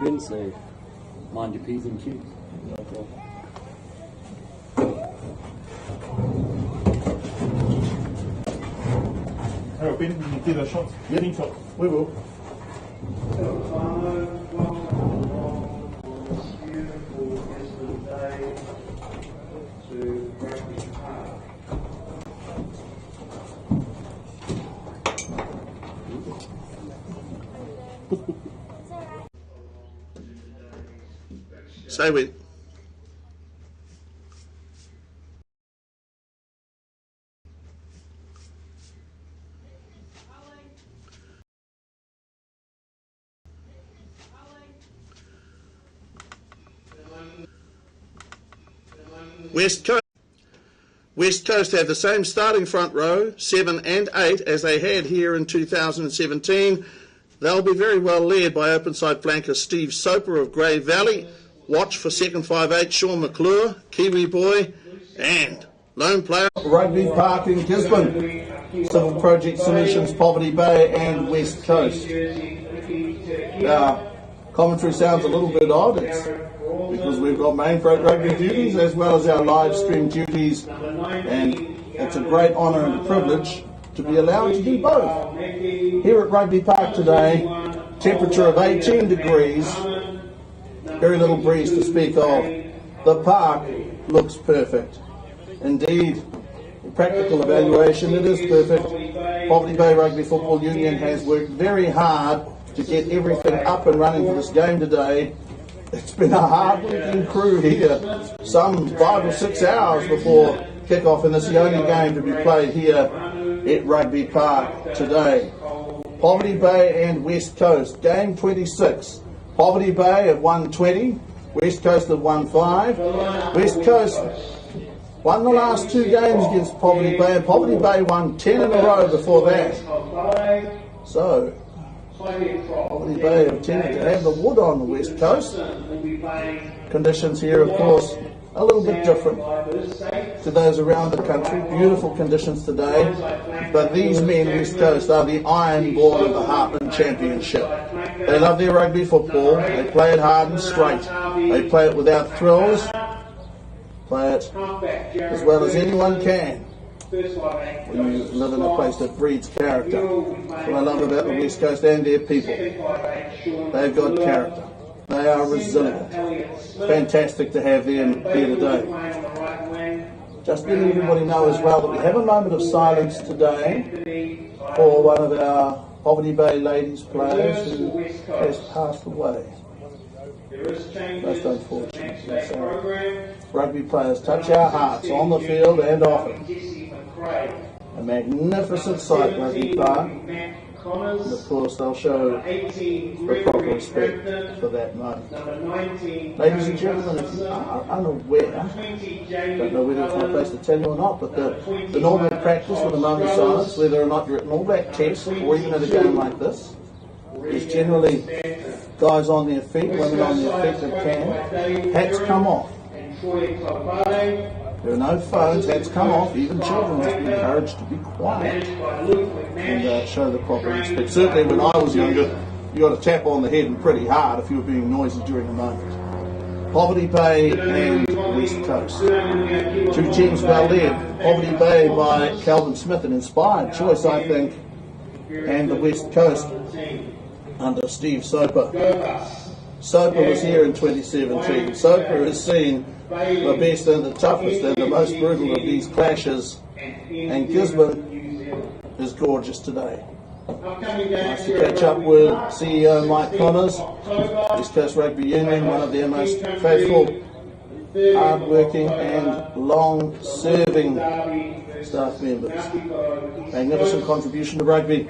So mind your P's and Q's. No problem. Oh, Ben, you did a shot. Yep. Shot. We will. Stay with. West Coast have the same starting front row, 7 and 8, as they had here in 2017. They'll be very well led by open side flanker Steve Soper of Grey Valley. Watch for second 5'8", Sean McClure, Kiwi Boy, and lone player Rugby Park in Gisborne, Civil Project Solutions, Poverty Bay and West Coast. Now, commentary sounds a little bit odd. It's because we've got main rugby duties as well as our live stream duties, and it's a great honour and a privilege to be allowed to do both. Here at Rugby Park today, temperature of 18 degrees, very little breeze to speak of. The park looks perfect. Indeed, in practical evaluation, it is perfect. Poverty Bay Rugby Football Union has worked very hard to get everything up and running for this game today. It's been a hard-working crew here, some 5 or 6 hours before kick-off, and it's the only game to be played here at Rugby Park today. Poverty Bay and West Coast, game 26. Poverty Bay have won 20, West Coast have won 5. West Coast won the last 2 games against Poverty Bay, and Poverty Bay won 10 in a row before that. So, Poverty Bay have tended to have the wood on the West Coast. Conditions here, of course, a little bit different to those around the country. Beautiful conditions today, but these men, West Coast, are the ironborn of the Heartland Championship. They love their rugby football. They play it hard and straight. They play it without thrills. Play it as well as anyone can when you live in a place that breeds character. What I love about the West Coast and their people. They've got character. They are resilient. It's fantastic to have them here today. Just letting everybody know as well that we have a moment of silence today for one of our Poverty Bay ladies players who has passed away. Most unfortunately. So, rugby players touch our hearts on the field and off it. A magnificent sight, Rugby Park. And of course, they'll show the proper respect for that moment. Ladies and gentlemen, if you are unaware, don't know whether it's my place to tell you or not, but the normal practice with a moment of silence, whether or not you're at an All Black test or even at a game like this, is generally guys on their feet, women on their feet that can. Hats come off. There are no phones, hats come off. Even children must be encouraged to be quiet and show the proper respect. Certainly when I was younger, you got to tap on the head and pretty hard if you were being noisy during a moment. Poverty Bay and West Coast. 2 teams well led. Poverty Bay by Calvin Smith, an inspired choice, I think, and the West Coast under Steve Soper. Soper was here in 2017. Soper has seen the best and the toughest and the most brutal of these clashes, and Gisborne is gorgeous today. Nice to catch up with CEO Mike Connors, West Coast Rugby Union, one of their most faithful, hard-working and long-serving staff members. Magnificent contribution to rugby.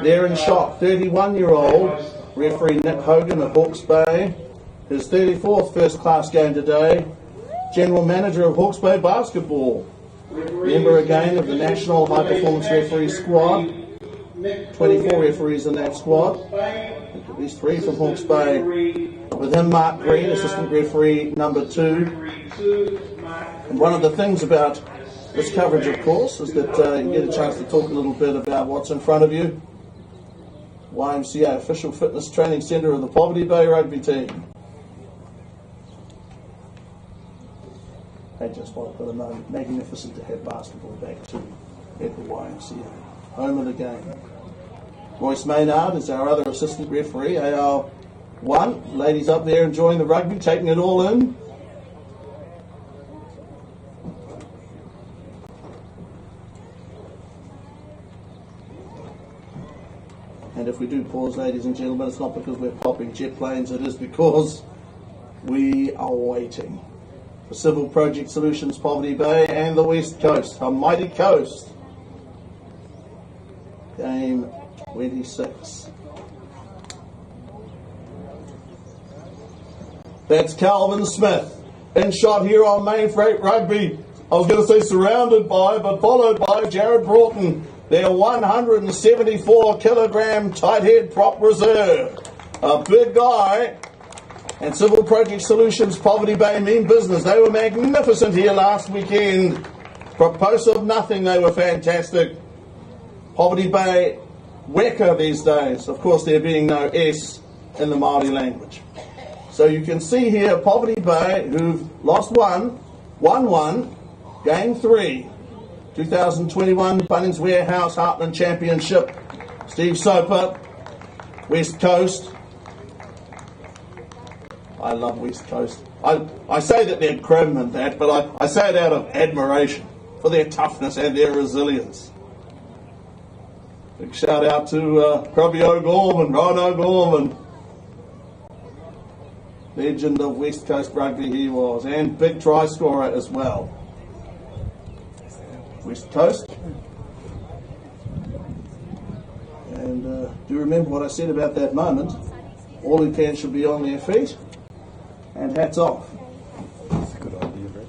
There in shot, 31-year-old referee Nick Hogan of Hawke's Bay, his 34th first-class game today. General manager of Hawke's Bay Basketball, member again of the National High Performance Referee Squad. 24 referees in that squad, at least 3 from Hawke's Bay. With him, Mark Green, assistant referee number 2. And one of the things about this coverage, of course, is that you get a chance to talk a little bit about what's in front of you. YMCA official fitness training centre of the Poverty Bay rugby team. They just want to put a moment. Magnificent to have basketball back to at the YMCA. Home of the game. Royce Maynard is our other assistant referee, AR1. Ladies up there enjoying the rugby, taking it all in. And if we do pause, ladies and gentlemen, it's not because we're popping jet planes, it is because we are waiting for Civil Project Solutions Poverty Bay and the West Coast, a mighty coast. Game 26. That's Calvin Smith in shot here on Main Freight Rugby. I was going to say surrounded by, but followed by Jared Broughton, their 174 kilogram tight head prop reserve. A big guy. And Civil Project Solutions Poverty Bay mean business. They were magnificent here last weekend. Propulsive nothing, they were fantastic. Poverty Bay Weka these days. Of course, there being no S in the Māori language. So you can see here Poverty Bay, who've lost won 1, game 3. 2021 Bunnings Warehouse Heartland Championship. Steve Soper, West Coast. I love West Coast. I say that they're grim and that, but I say it out of admiration for their toughness and their resilience. Big shout out to Robbie O'Gorman, Ron O'Gorman. Legend of West Coast rugby he was, and big try scorer as well. West Coast. And do you remember what I said about that moment? All who can should be on their feet. And hats off. That's a good idea, Brett.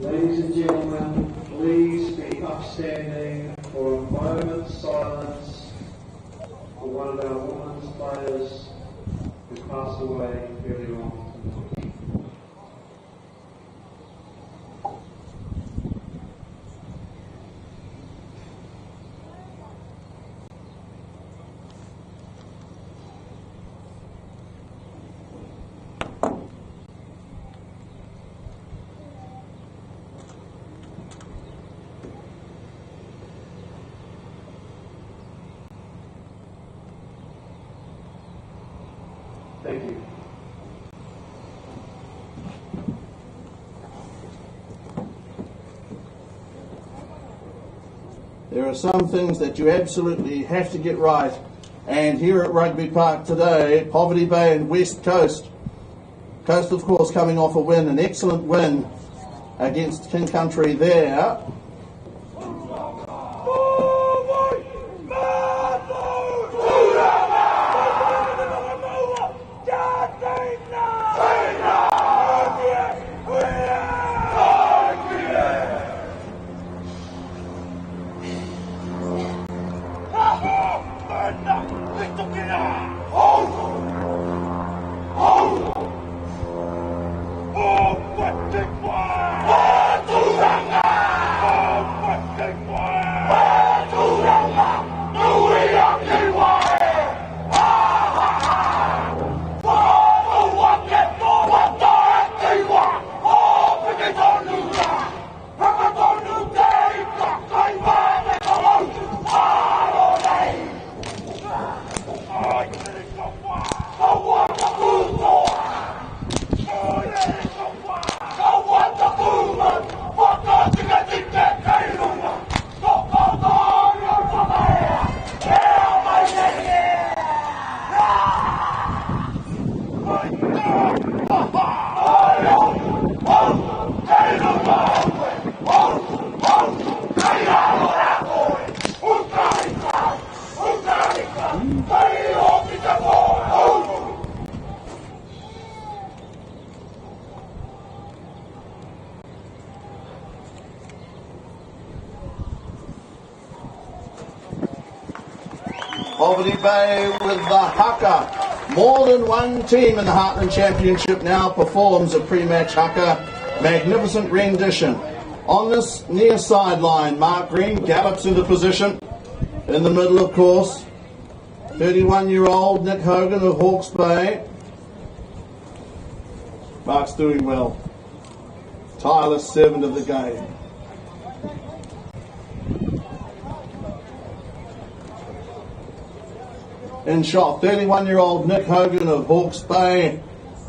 Ladies and gentlemen, please be upstanding for a moment's silence for one of our women's players who passed away earlier on. Thank you. There are some things that you absolutely have to get right. And here at Rugby Park today, Poverty Bay and West Coast. Coast, of course, coming off a win, an excellent win against King Country there. Poverty Bay with the haka. More than one team in the Heartland Championship now performs a pre-match haka. Magnificent rendition. On this near sideline, Mark Green gallops into position. In the middle, of course, 31-year-old Nick Hogan of Hawke's Bay. Mark's doing well. Tireless servant of the game. In shot, 31-year-old Nick Hogan of Hawke's Bay,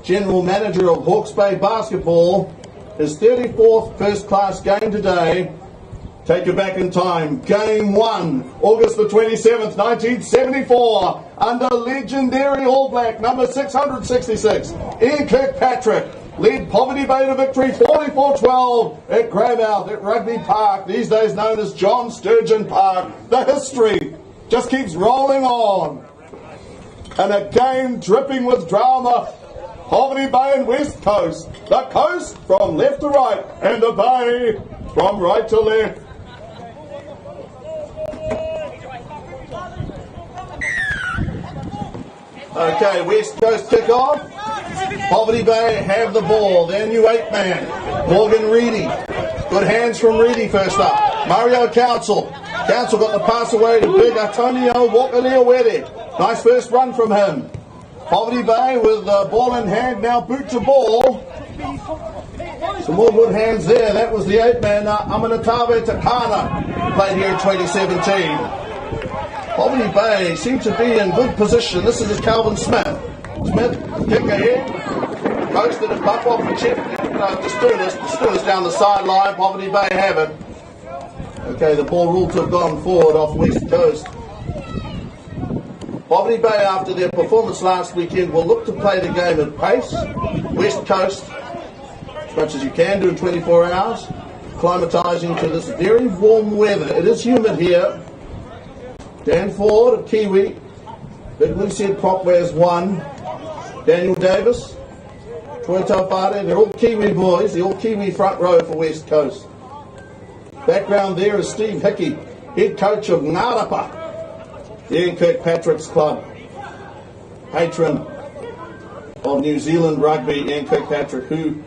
General Manager of Hawke's Bay Basketball. His 34th first-class game today. Take you back in time. Game 1, August the 27th, 1974, under legendary All Black, number 666, Ian Kirkpatrick, led Poverty Bay to victory 44-12 at Greymouth at Rugby Park, these days known as John Sturgeon Park. The history just keeps rolling on. And a game dripping with drama. Poverty Bay and West Coast. The coast from left to right, and the bay from right to left. Okay, West Coast kick off. Poverty Bay have the ball. Their new 8-man, Morgan Reedy. Good hands from Reedy first up. Mario Council. Council got the pass away to big Antonio Wakaleawere. Nice first run from him. Poverty Bay with the ball in hand, now boot to ball. Some more good hands there. That was the 8-man, Amanatawe Takana, played here in 2017. Poverty Bay seem to be in good position. This is Calvin Smith. Smith, kick ahead. Posted a buck off the chip. The Stuarts down the sideline. Poverty Bay have it. Okay, the ball ruled to have gone forward off West Coast. Poverty Bay, after their performance last weekend, will look to play the game at pace. West Coast, as much as you can do in 24 hours, acclimatising to this very warm weather. It is humid here. Dan Ford of Kiwi, Big Lucid Prop wears 1. Daniel Davis, Troy Taufare, they're all Kiwi boys, the all Kiwi front row for West Coast. Background there is Steve Hickey, head coach of Ngarapa, Ian Kirkpatrick's club. Patron of New Zealand rugby, Ian Kirkpatrick, who,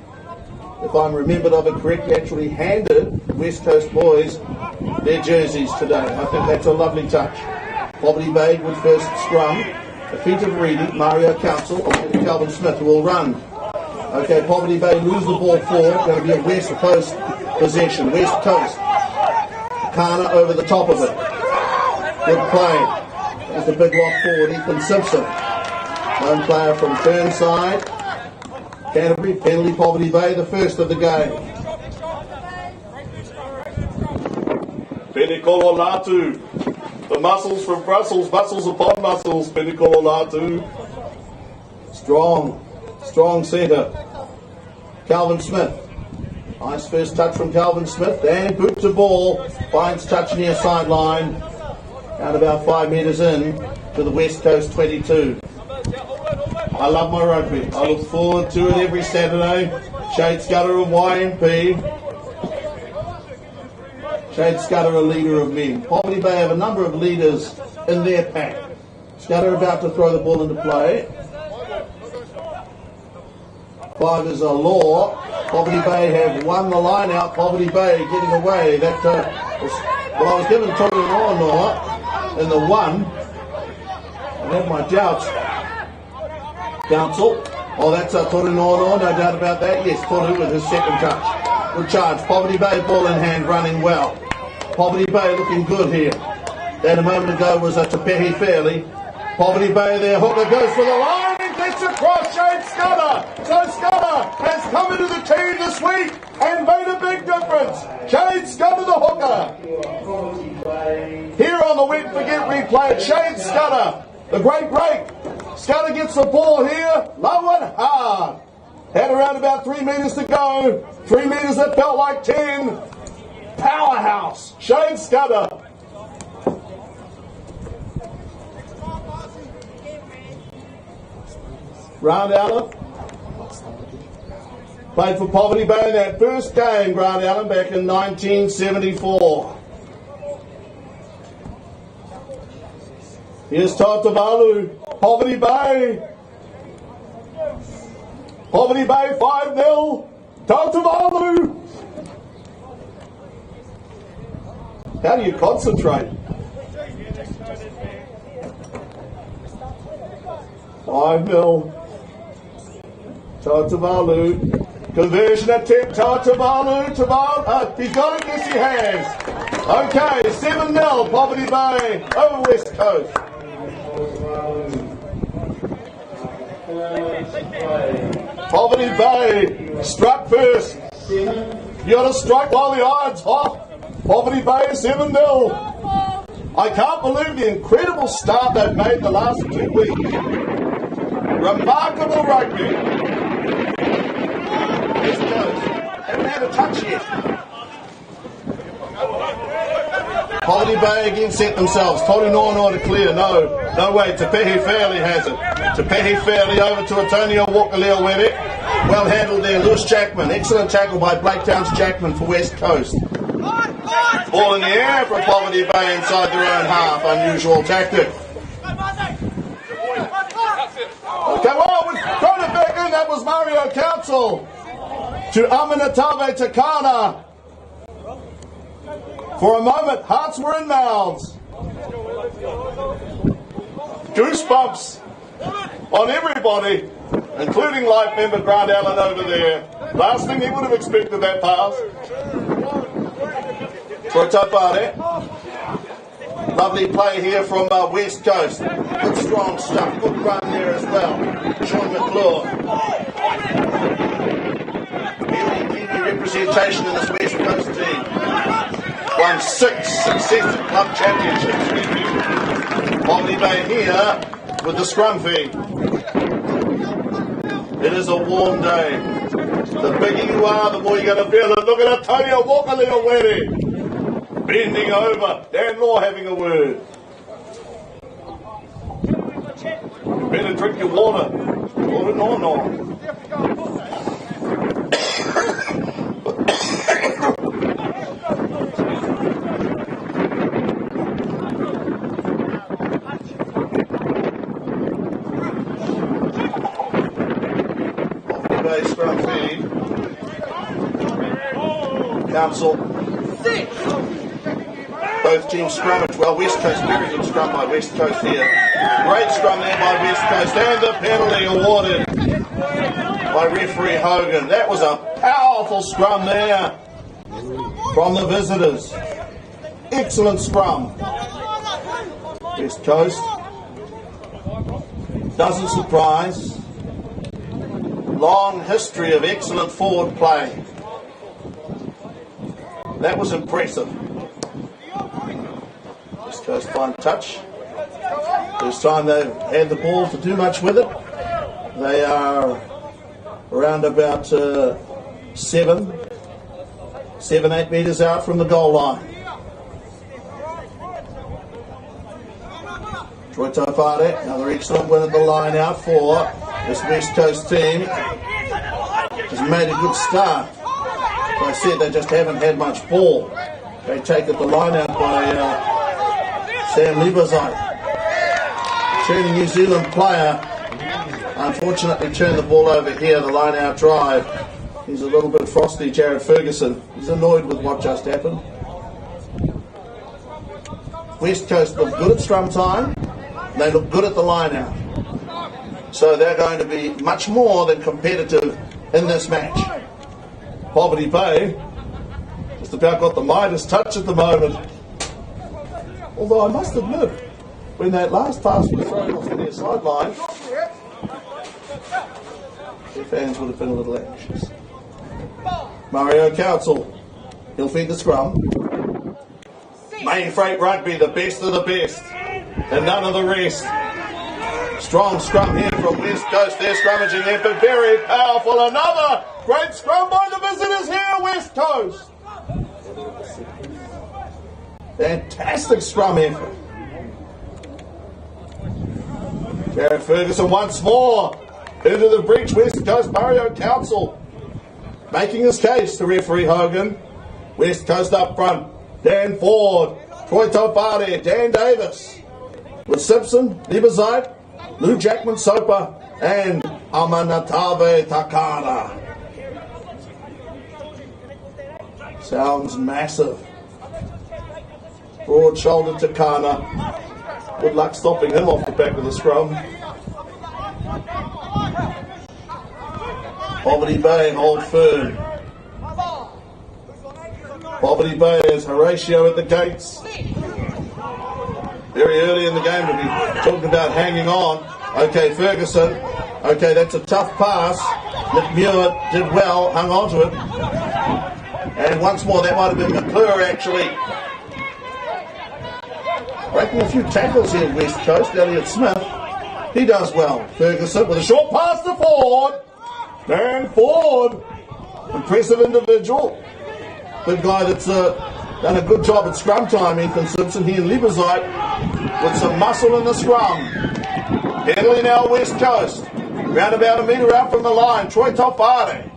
if I'm remembered of it correctly, actually handed West Coast boys their jerseys today. I think that's a lovely touch. Poverty Bay with first scrum. A feet of Reedy, Mario Council, and Calvin Smith who will run. Okay, Poverty Bay lose the ball forward. Going to be a West Coast possession. West Coast. Kana over the top of it. Good play. There's the big lock forward, Ethan Simpson. Lone player from Fernside. Canterbury, penalty Poverty Bay, the first of the game. Penikololatu. The muscles from Brussels, muscles upon muscles, Penikololatu. Strong centre. Calvin Smith. Nice first touch from Calvin Smith. And boot to ball. Finds touch near sideline. Out about 5 metres in to the West Coast 22. I love my rugby. I look forward to it every Saturday. Shade Scudder of YMP. Shade Scudder, a leader of men. Poverty Bay have a number of leaders in their pack. Scudder about to throw the ball into play. 5 is a law. Poverty Bay have won the line out. Poverty Bay getting away. That was, well, I was given Toru Noa in the 1. I have my doubts. Council. Oh, that's Toru Noa, no doubt about that. Yes, Toru with his second touch. Good charge. Poverty Bay ball in hand, running well. Poverty Bay looking good here. That a moment ago was a Tepehi Fairley. Poverty Bay, their hooker goes for the line and gets across. Shade Scudder. So Scudder has come into the team this week and made a big difference. Shade Scudder, the hooker. Here on the Wet Forget replay, Shade Scudder, the great break. Scudder gets the ball here, low and hard. Had around about 3 metres to go. 3 metres that felt like 10. Powerhouse, Shade Scudder. Grant Allen played for Poverty Bay in that first game, Grant Allen, back in 1974. Here's Tatavalu, Poverty Bay. Poverty Bay 5-0. Tatavalu. How do you concentrate? 5-0. Totavalu. Conversion attempt, Totavalu. He's got it, yes he has. Okay, 7-0, Poverty Bay over West Coast. Poverty Bay struck first. You got to strike while the iron's hot. Poverty Bay 7-0. I can't believe the incredible start they've made the last 2 weeks. Remarkable rugby. West Coast haven't had a touch yet. Poverty Bay again set themselves. Tori Noa to clear. No way. Te Pehi Fairley has it. Te Pehi Fairley over to Antonio Walker-Leowere. Well handled there. Lewis Jackman. Excellent tackle by Blake Towns Jackman for West Coast. Ball in the air from Poverty Bay inside their own half. Unusual tactic. Okay, well, we've thrown it back in. That was Mario Council to Aminatave Takana. For a moment, hearts were in mouths. Goosebumps on everybody, including life member Grant Allen over there. Last thing he would have expected that pass. For a Topare. Lovely play here from West Coast. Good strong stuff. Good run there as well. Sean McClure. Very representation in this West Coast team. Won 6 successive club championships. Poverty Bay here with the scrum feed. It is a warm day. The bigger you are, the more you're going to feel it. Look at Antonio Walker-Leowere bending over. Dan Law having a word. You better drink your water. Water, no. Scrum feed. Council. Both teams scrummage. Well, West Coast, very good scrum by West Coast here. Great scrum there by West Coast. And the penalty awarded by referee Hogan. That was a powerful scrum there from the visitors. Excellent scrum. West Coast. Doesn't surprise. Long history of excellent forward play. That was impressive. West Coast fine touch. First time they've had the ball to do much with it. They are around about 7, 8 metres out from the goal line. Troy Taufare, another excellent win at the line out for this West Coast team. Has made a good start. As I said, they just haven't had much ball. They take it the line out by Sam Lieberzeit. Turning New Zealand player. Unfortunately turned the ball over here, the line out drive. He's a little bit frosty, Jared Ferguson. He's annoyed with what just happened. West Coast look good at scrum time. They look good at the line out. So they're going to be much more than competitive in this match. Poverty Bay just about got the Midas touch at the moment. Although I must admit, when that last pass was thrown off the near sideline, their fans would have been a little anxious. Mario Council, he'll feed the scrum. Main Freight Rugby, the best of the best, and none of the rest. Strong scrum here from West Coast. They're scrummaging there, but very powerful. Another great scrum by the visitors here, West Coast. Fantastic scrum effort. Jared Ferguson once more into the breach. West Coast, Mario Council making his case to referee Hogan. West Coast up front. Dan Ford, Troy Taufare, Dan Davis with Simpson, Lieberzeit, Lou Jackman Soper, and Amanatave Takara. Sounds massive. Broad-shouldered Takana. Good luck stopping him off the back of the scrum. Poverty Bay hold firm. Poverty Bay has Horatio at the gates. Very early in the game to be talking about hanging on. Okay, Ferguson. Okay, that's a tough pass. McMuir did well, hung on to it. And once more, that might have been McClure actually. Breaking a few tackles here, West Coast. Elliot Smith, he does well. Ferguson with a short pass to Ford. Dan Ford, impressive individual. Good guy that's done a good job at scrum time, Ethan Simpson. He and Lieberzeit with some muscle in the scrum. Penalty now, West Coast. Round about a metre out from the line. Troy Topade.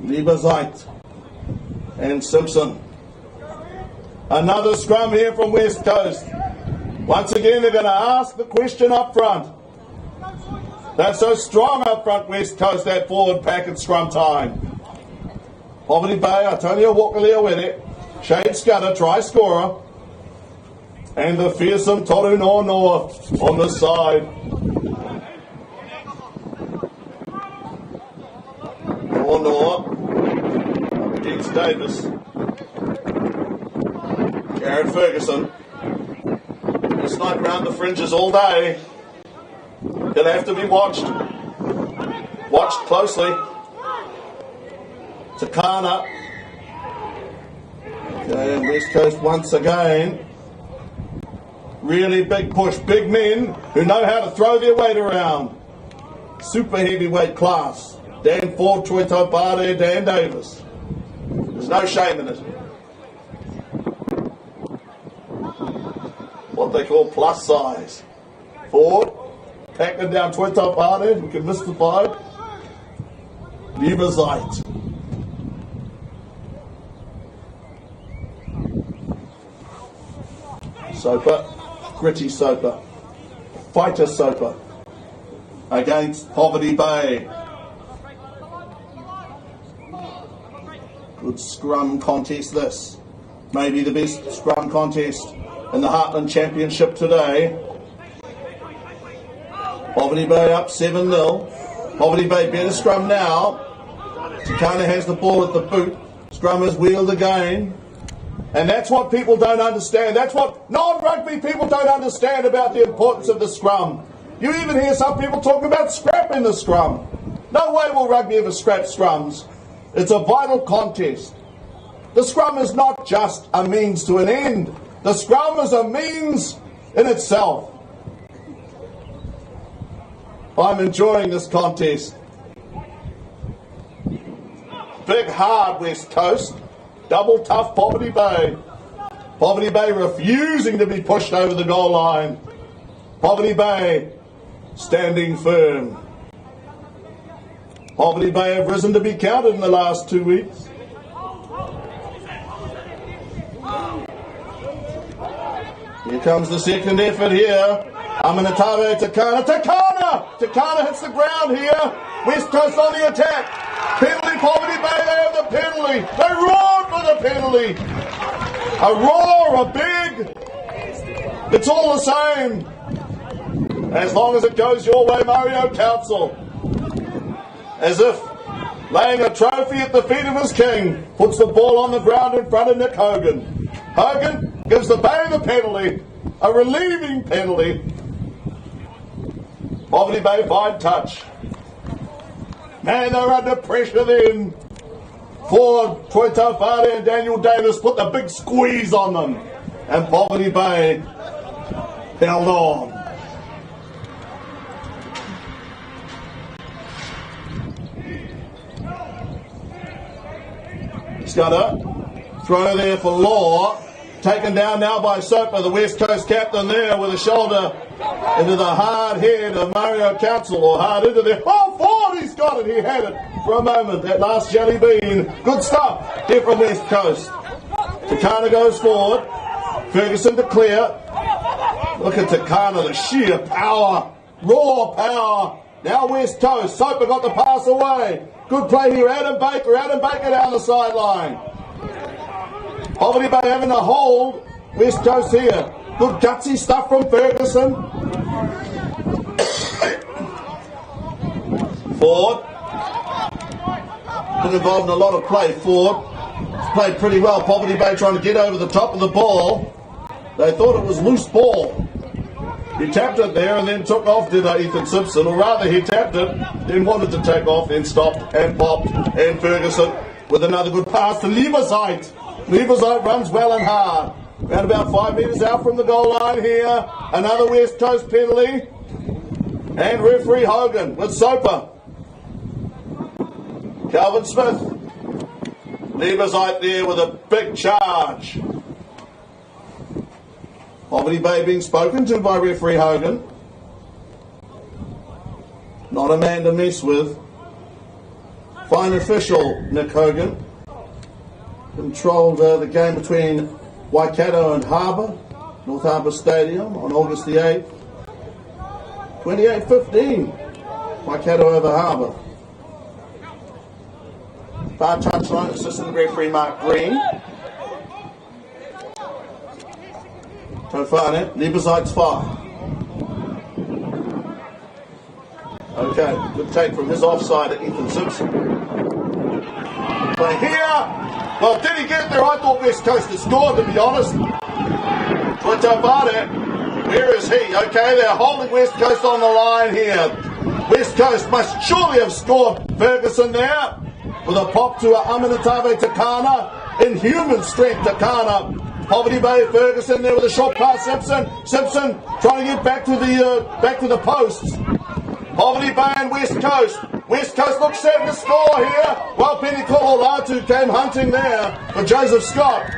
Lieberzeit and Simpson. Another scrum here from West Coast. Once again, they're going to ask the question up front. They're so strong up front, West Coast, that forward pack at scrum time. Poverty Bay, Antonio Walker-Leowere, Shade Scudder, try scorer. And the fearsome Toru Noa on the side. Noa against Davis. Jared Ferguson. Snipe around the fringes all day. Gonna have to be watched. Watched closely. Takana. Okay, and West Coast once again. Really big push. Big men who know how to throw their weight around. Super heavyweight class. Dan Ford, Troy Topade, Dan Davis. There's no shame in it. What they call plus size. Ford, packing down Troy Topade, who can mystify. Lieberzeit. Soper, gritty Soper, fighter Soper against Poverty Bay. Good scrum contest this. Maybe the best scrum contest in the Heartland Championship today. Poverty Bay up 7-0. Poverty Bay better scrum now. Takana has the ball at the boot. Scrum is wheeled again. And that's what people don't understand. That's what non-rugby people don't understand about the importance of the scrum. You even hear some people talking about scrapping the scrum. No way will rugby ever scrap scrums. It's a vital contest. The scrum is not just a means to an end. The scrum is a means in itself. I'm enjoying this contest. Big hard West Coast. Double tough Poverty Bay. Poverty Bay refusing to be pushed over the goal line. Poverty Bay standing firm. Poverty Bay have risen to be counted in the last 2 weeks. Here comes the second effort here. Amanatabe Takana. Takana hits the ground here. West Coast on the attack. Penalty, Poverty Bay, they have the penalty. They roared for the penalty. A roar, a big. It's all the same. As long as it goes your way, Mario Council. As if laying a trophy at the feet of his king, puts the ball on the ground in front of Nick Hogan. Hogan gives the Bay the penalty. A relieving penalty. Poverty Bay fine touch. Man, they're under pressure then. Ford, Troy Topade and Daniel Davis put the big squeeze on them. And Poverty Bay held on. Scudder, throw there for Law. Taken down now by Soper, the West Coast captain there with a shoulder into the hard head of Mario Council, or hard into there. Oh, Ford, he's got it. He had it for a moment. That last jelly bean. Good stuff here from West Coast. Takana goes forward. Ferguson to clear. Look at Takana, the sheer power. Raw power. Now West Coast. Soper got the pass away. Good play here. Adam Baker down the sideline. Poverty Bay having a hold. West Coast here. Good gutsy stuff from Ferguson. Ford. Been involved in a lot of play. Ford played pretty well. Poverty Bay trying to get over the top of the ball. They thought it was loose ball. He tapped it there and then took off, did Ethan Simpson, or rather he tapped it, then wanted to take off, then stopped and popped, and Ferguson with another good pass to Leversite. Leversite runs well and hard. Around about 5 metres out from the goal line here. Another West Coast penalty. And referee Hogan with Soper. Calvin Smith. Leversite there with a big charge. Poverty Bay being spoken to by referee Hogan. Not a man to mess with. Fine official Nick Hogan. Controlled the game between Waikato and Harbour, North Harbour Stadium on August the 8th. 28-15. Waikato over Harbour. Far touchline, assistant referee Mark Green. Tofane, Leversite's fire. Okay, good take from his offside at Ethan Simpson. But here, well, did he get there? I thought West Coast had scored, to be honest. Tofane, where is he? Okay, they're holding West Coast on the line here. West Coast must surely have scored. Ferguson there with a pop to Aminatave Takana. Inhuman strength, Takana. Poverty Bay, Ferguson there with a short pass. Simpson trying to get back to the posts. Poverty Bay and West Coast. West Coast looks set to score here. Well, Pennycola came hunting there for Joseph Scott.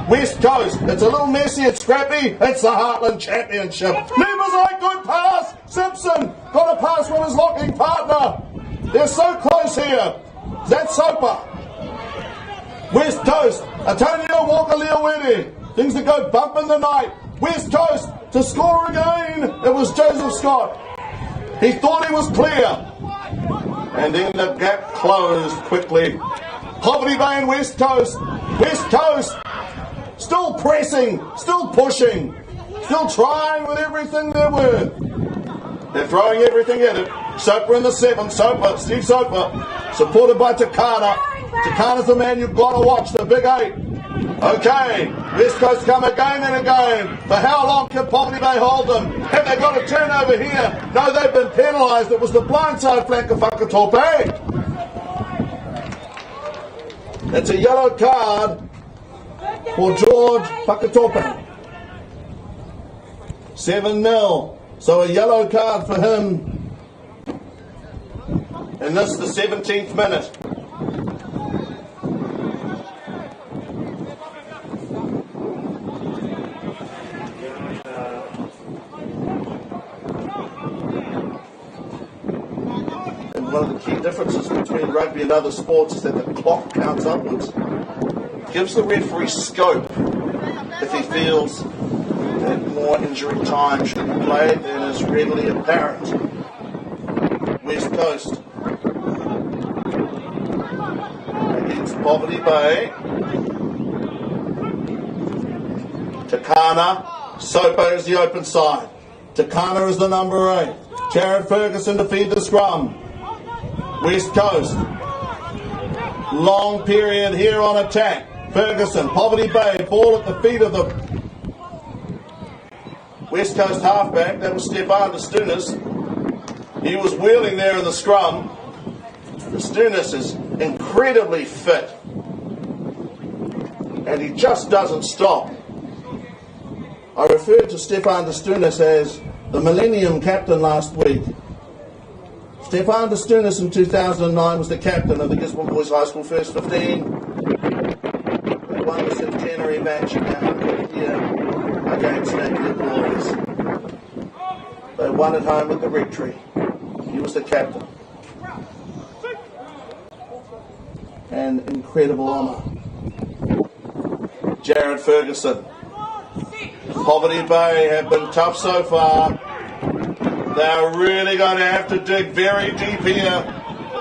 West Coast. It's a little messy and scrappy. It's the Heartland Championship. Leversite, good pass. Simpson got a pass from his locking partner. They're so close here. That's Soper. West Coast, Antonio Walker-Leowedi. Things that go bump in the night. West Coast to score again. It was Joseph Scott. He thought he was clear. And then the gap closed quickly. Poverty Bay and West Coast. West Coast still pressing, still pushing, still trying with everything they're worth. They're throwing everything at it. Soper in the 7. Steve Soper, supported by Takana. Takana's the man you've got to watch, the big 8. Okay, West Coast come again and again. For how long can Poverty Bay hold them? Have they got a turnover here? No, they've been penalised. It was the blindside flank of Whakatope. It's a yellow card for George Whakatope. 7-0. So a yellow card for him. And this is the 17th minute. One of the key differences between rugby and other sports is that the clock counts upwards. It gives the referee scope if he feels that more injury time should be played than is readily apparent. West Coast against Poverty Bay. Takana, Sopo is the open side. Takana is the number 8. Jared Ferguson to feed the scrum. West Coast. Long period here on attack. Ferguson, Poverty Bay, ball at the feet of the West Coast halfback. That was Stefan de Stunis. He was wheeling there in the scrum. De Stunis is incredibly fit. And he just doesn't stop. I referred to Stefan de Stunis as the Millennium Captain last week. Stefan de Stunis in 2009 was the captain of the Gisborne Boys High School First 15. They won the centenary match here against Napier Boys. They won at home with the Rectory. He was the captain. An incredible honour. Jared Ferguson. Poverty Bay have been tough so far. They're really going to have to dig very deep here.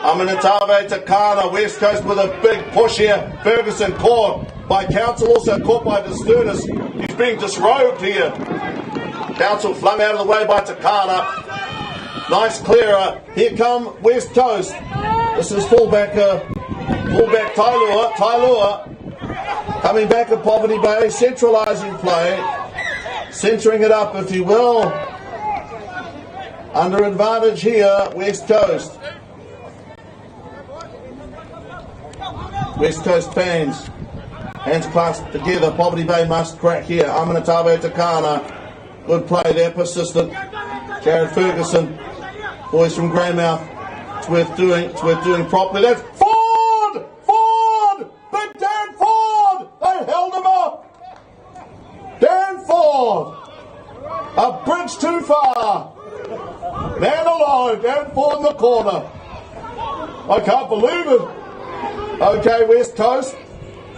Aminatave Takana, West Coast with a big push here. Ferguson caught by Council, also caught by de Stunis. He's being disrobed here. Council flung out of the way by Takana. Nice clearer. Here come West Coast. This is fullback Tailua. Coming back at Poverty Bay, centralising play. Centering it up, if you will. Under advantage here, West Coast. West Coast fans. Hands clasped together. Poverty Bay must crack here. Amanatabe Takana. Good play there, persistent. Jared Ferguson. Boys from Greymouth. It's worth doing. It's worth doing properly. That's Ford! Ford! Big Dan Ford! They held him up! Dan Ford! A bridge too far! Man alive, Dan Ford in the corner. I can't believe it. Okay, West Coast.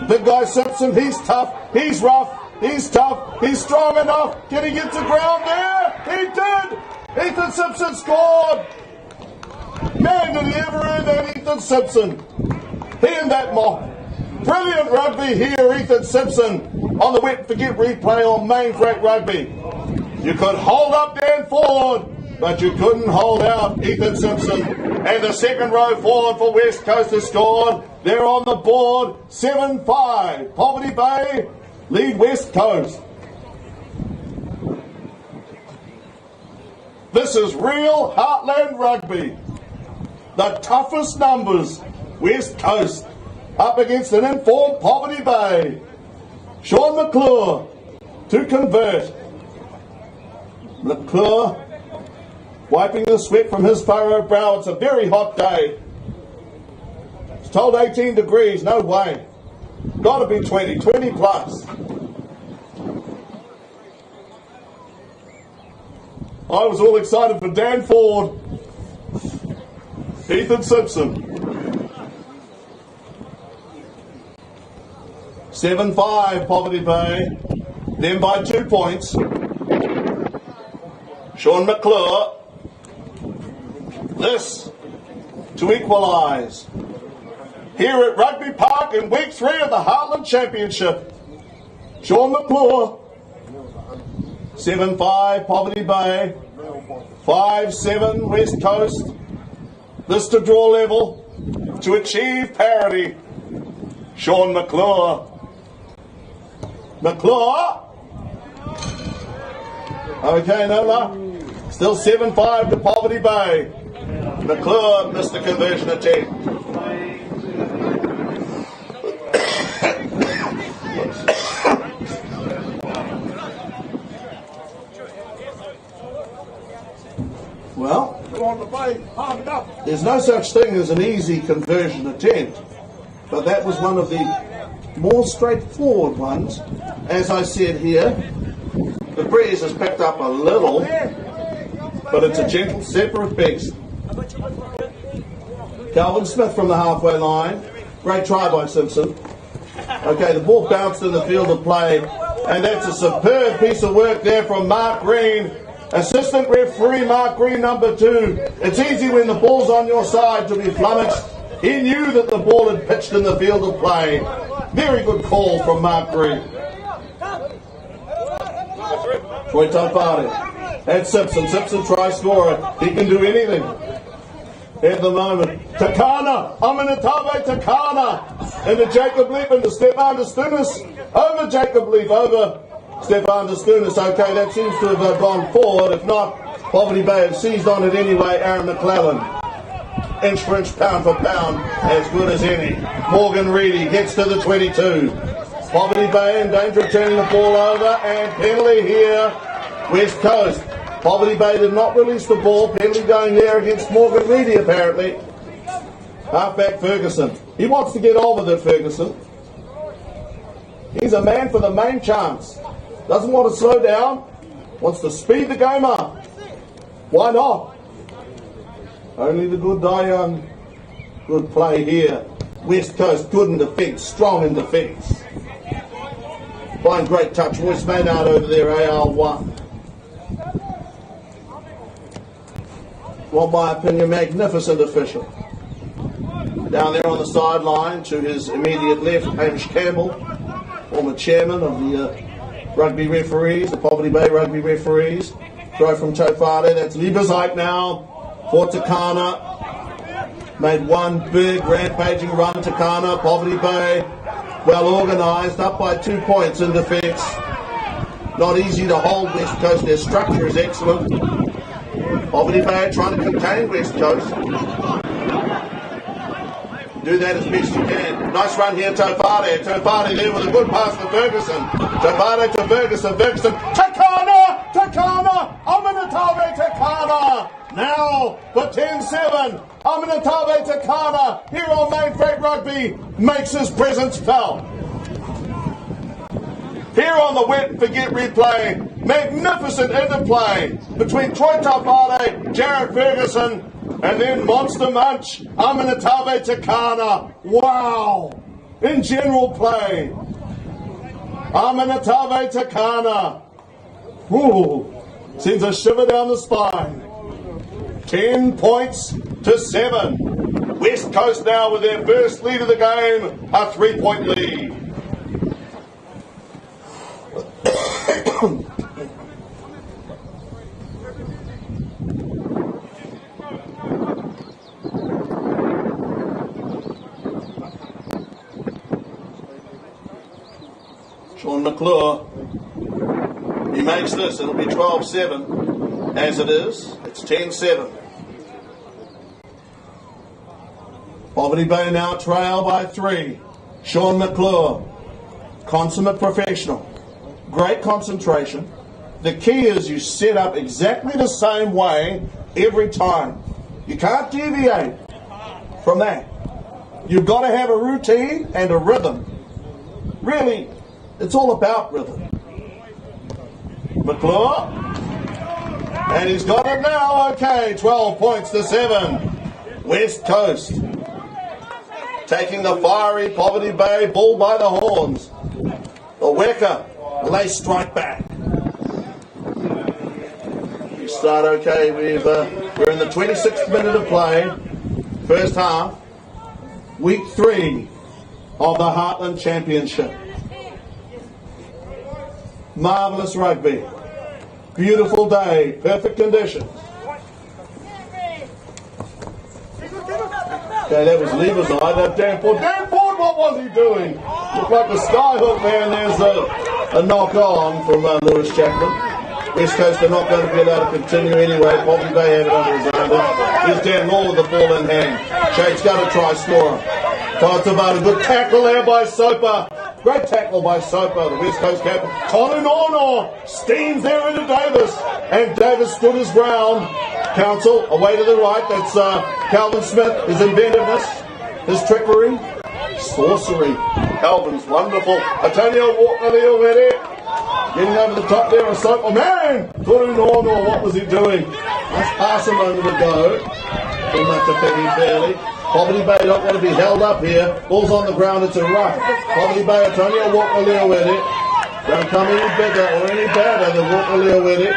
Big guy Simpson, he's tough, he's rough, he's tough, he's strong enough. Can he get to ground there? He did! Ethan Simpson scored! Man, did he ever earn that, Ethan Simpson? He and that mock. Brilliant rugby here, Ethan Simpson, on the Wet Forget replay on Main Crack Rugby. You could hold up Dan Ford, but you couldn't hold out Ethan Simpson. And the second row forward for West Coast has scored. They're on the board, 7-5. Poverty Bay lead West Coast. This is real heartland rugby. The toughest numbers, West Coast, up against an informed Poverty Bay. Sean McClure to convert. McClure wiping the sweat from his furrowed brow. It's a very hot day. It's told 18 degrees, no way. Got to be 20 plus. I was all excited for Dan Ford. Ethan Simpson. 7-5 Poverty Bay. Then by 2 points. Sean McClure. This to equalise. Here at Rugby Park in week 3 of the Heartland Championship. Sean McClure. 7-5 Poverty Bay. 5-7 West Coast. This to draw level. To achieve parity. Sean McClure. McClure. Okay, no luck. Still 7-5 to Poverty Bay. McClure missed the conversion attempt. Well, there's no such thing as an easy conversion attempt, but that was one of the more straightforward ones. As I said here, the breeze has picked up a little, but it's a gentle separate beast. Calvin Smith from the halfway line. Great try by Simpson. Okay, the ball bounced in the field of play, and that's a superb piece of work there from Mark Green. Assistant referee Mark Green, number 2. It's easy when the ball's on your side to be flummoxed. He knew that the ball had pitched in the field of play. Very good call from Mark Green. Troy Tampare. That's Simpson. Simpson try scorer. He can do anything at the moment. Takana. Amanatabe Takana. Into Jacob Leap, into Stefan de Stunis. Over Jacob Leap. Over Stefan de Stunis. Okay, that seems to have gone forward. If not, Poverty Bay have seized on it anyway. Aaron McClellan. Inch for inch, pound for pound, as good as any. Morgan Reedy gets to the 22. Poverty Bay in danger of turning the ball over, and penalty here, West Coast. Poverty Bay did not release the ball. Penalty going there against Morgan Reedy, apparently. Halfback Ferguson. He wants to get on with it, Ferguson. He's a man for the main chance. Doesn't want to slow down. Wants to speed the game up. Why not? Only the good die young. Good play here. West Coast good in defence, strong in defence. Fine, great touch. Royce Maynard over there, AR1. Well, my opinion, magnificent official. Down there on the sideline to his immediate left, Hamish Campbell, former chairman of the rugby referees, the Poverty Bay rugby referees. Throw from Tofade, that's Liebersheim now for Takana. Made one big rampaging run, Takana. Poverty Bay, well organised, up by 2 points in defence. Not easy to hold West Coast, their structure is excellent. Poverty Bay trying to contain West Coast. Do that as best you can. Nice run here, Tofade. Tofade there with a good pass to Ferguson. Tofade to Ferguson. Ferguson. Takana! Takana! Aminatawe Takana! Now for 10-7. Aminatawe Takana here on Main Freight Rugby makes his presence felt. Here on the Wet and Forget replay, magnificent interplay between Troy Tofade, Jared Ferguson, and then Monster Munch, Aminatawe Takana. Wow! In general play, Aminatawe Takana. Ooh, sends a shiver down the spine. 10 points to 7. West Coast now with their first lead of the game, a 3-point lead. Sean McClure, he makes this, it'll be 12-7, as it is, it's 10-7. Poverty Bay now trail by 3. Sean McClure, consummate professional, great concentration. The key is you set up exactly the same way every time. You can't deviate from that. You've got to have a routine and a rhythm. Really, it's all about rhythm. McClure, and he's got it now. Okay, 12 points to 7. West Coast taking the fiery Poverty Bay bull by the horns. The Weka, will they strike back? We start okay. We're in the 26th minute of play, first half, week 3 of the Heartland Championship. Marvellous rugby. Beautiful day. Perfect conditions. Okay, that was Liebersheim. That Dan Ford. Dan Ford, what was he doing? Looked like the skyhook man. There's a knock on from Lewis Chapman. West Coast are not going to be able to continue anyway. Poverty Bay have it under his own. Here's Dan Law with the ball in hand. Shade's going to try scorer. Todd Tavana, good tackle there by Soper. Great tackle by Soper, the West Coast captain. Tolu Nono steams there into Davis. And Davis stood his ground. Council, away to the right. That's Calvin Smith, his inventiveness, his trickery, sorcery. Calvin's wonderful. Antonio Walker there already. Getting over the top there. Oh man! Tolu Nono, what was he doing? Let's pass him over the go. From Matapeti Fairley. Poverty Bay don't want to be held up here. Ball's on the ground, it's a rough. Poverty Bay, Antonio Walker there with it. Don't come any bigger or any better than Walker there with it.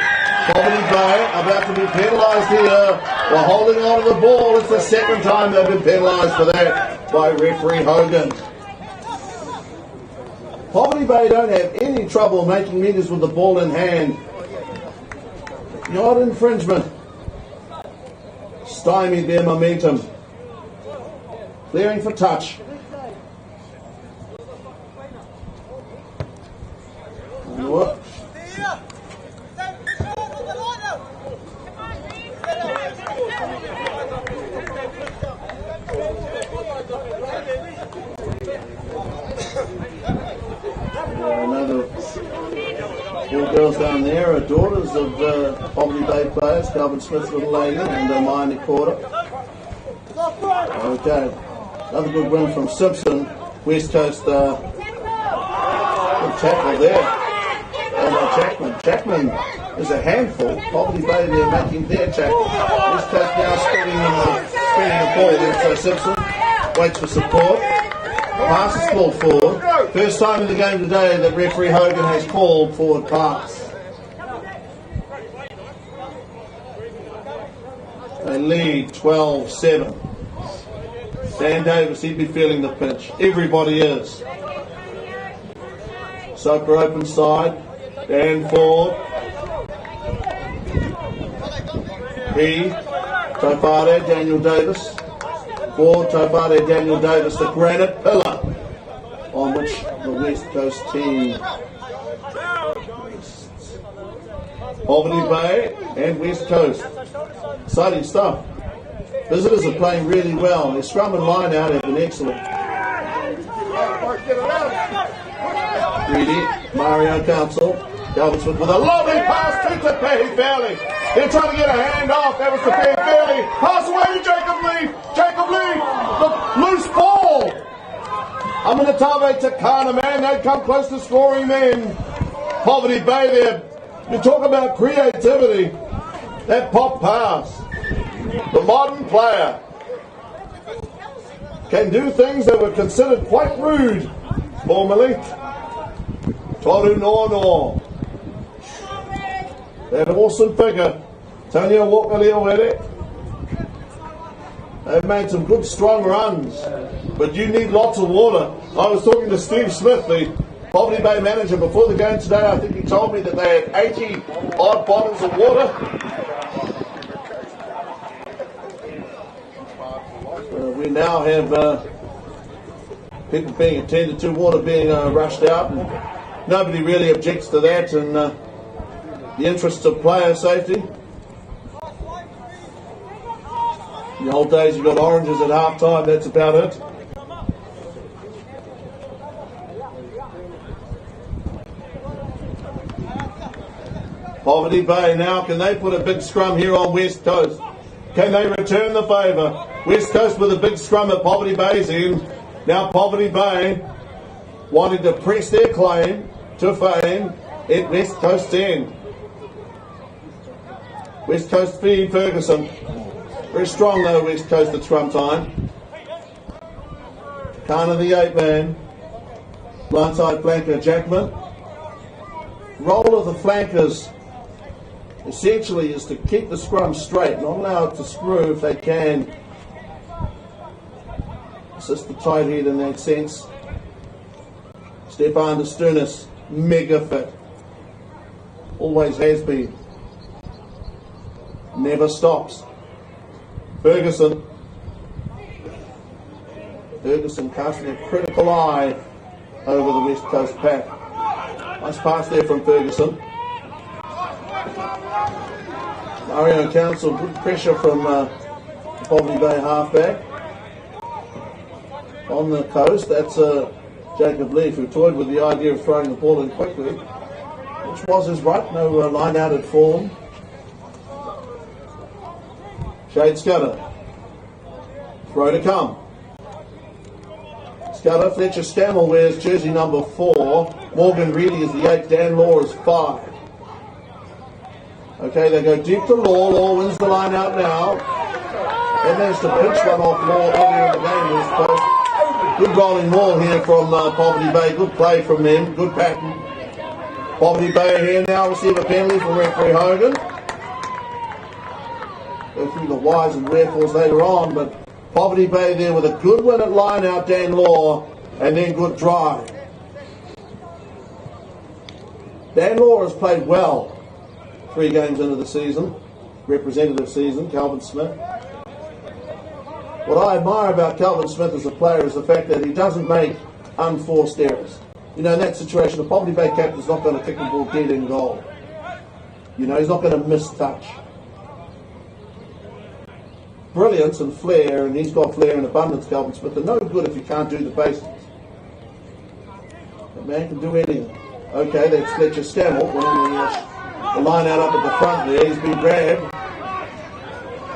Poverty Bay about to be penalised here. We're holding on to the ball. It's the second time they've been penalised for that by referee Hogan. Poverty Bay don't have any trouble making meters with the ball in hand. Not infringement. Stymied their momentum. Clearing for touch. What? Another 4 girls down there are daughters of Poverty Bay players, Calvin Smith's little lady and Miney Quarter. Okay. Another good win from Simpson. West Coast, good tackle there. And Chapman is a handful. Poverty Bay there making their tackle. West Coast now spinning the ball. So Simpson waits for support. Passes ball forward. First time in the game today that referee Hogan has called forward pass. They lead 12-7. Dan Davis, he'd be feeling the pinch. Everybody is. Soper open side. Dan Ford. He, Tofade, Daniel Davis. Ford, Tofade, Daniel Davis, the granite pillar on which the West Coast team, Poverty Bay and West Coast. Exciting stuff. Visitors are playing really well. Their scrum and line out have been excellent. Greedy, Mario Council. Calvin Smith with a lovely pass to Te Fairley. They're trying to get a hand off. That was Te Fairley. Pass away to Jacob Lee. Jacob Lee, the loose ball. I'm in the Tabe Takana, man. They'd come close to scoring then. Poverty Bay there. You talk about creativity. That pop pass. The modern player can do things that were considered quite rude formerly. Toru Nono. That awesome figure. Tonio Wakaleo with it. They've made some good strong runs. But you need lots of water. I was talking to Steve Smith, the Poverty Bay manager, before the game today. I think he told me that they had 80 odd bottles of water. We now have people being attended to, water being rushed out, and nobody really objects to that in the interests of player safety. In the old days you got oranges at half time, that's about it. Poverty Bay now, can they put a big scrum here on West Coast? Can they return the favour? West Coast with a big scrum at Poverty Bay's end. Now Poverty Bay wanting to press their claim to fame at West Coast end. West Coast feed Ferguson. Very strong though, West Coast at scrum time. Kana the 8-man. Blindside flanker Jackman. Role of the flankers essentially is to keep the scrum straight, not allow it to screw if they can. Assist the tight head in that sense. Stefan de Stunis, mega fit. Always has been. Never stops. Ferguson. Ferguson casting a critical eye over the West Coast pack. Nice pass there from Ferguson. Mario Council, good pressure from the Poverty Bay halfback. On the coast, that's Jacob Leaf, who toyed with the idea of throwing the ball in quickly, which was his right. No line out had formed. Shade Scudder. Throw to come. Scudder, Fletcher Scammell wears jersey number 4. Morgan Reedy is the 8. Dan Law is 5. Okay, they go deep to Law. Law wins the line out now. They managed to pinch one off Law earlier in the game. West Coast. Good rolling ball here from Poverty Bay. Good play from them. Good pattern. Poverty Bay here now receive a penalty from referee Hogan. Go through the whys and wherefores later on, but Poverty Bay there with a good win at line out, Dan Law, and then good drive. Dan Law has played well 3 games into the season, representative season, Calvin Smith. What I admire about Calvin Smith as a player is the fact that he doesn't make unforced errors. You know, in that situation, the Poverty Bay captain's not going to kick the ball dead in goal. You know, he's not going to miss touch. Brilliance and flair, and he's got flair in abundance, Calvin Smith, are no good if you can't do the basics. The man can do anything. Okay, that's Fletcher Scammell winning the line out up at the front there. He's been grabbed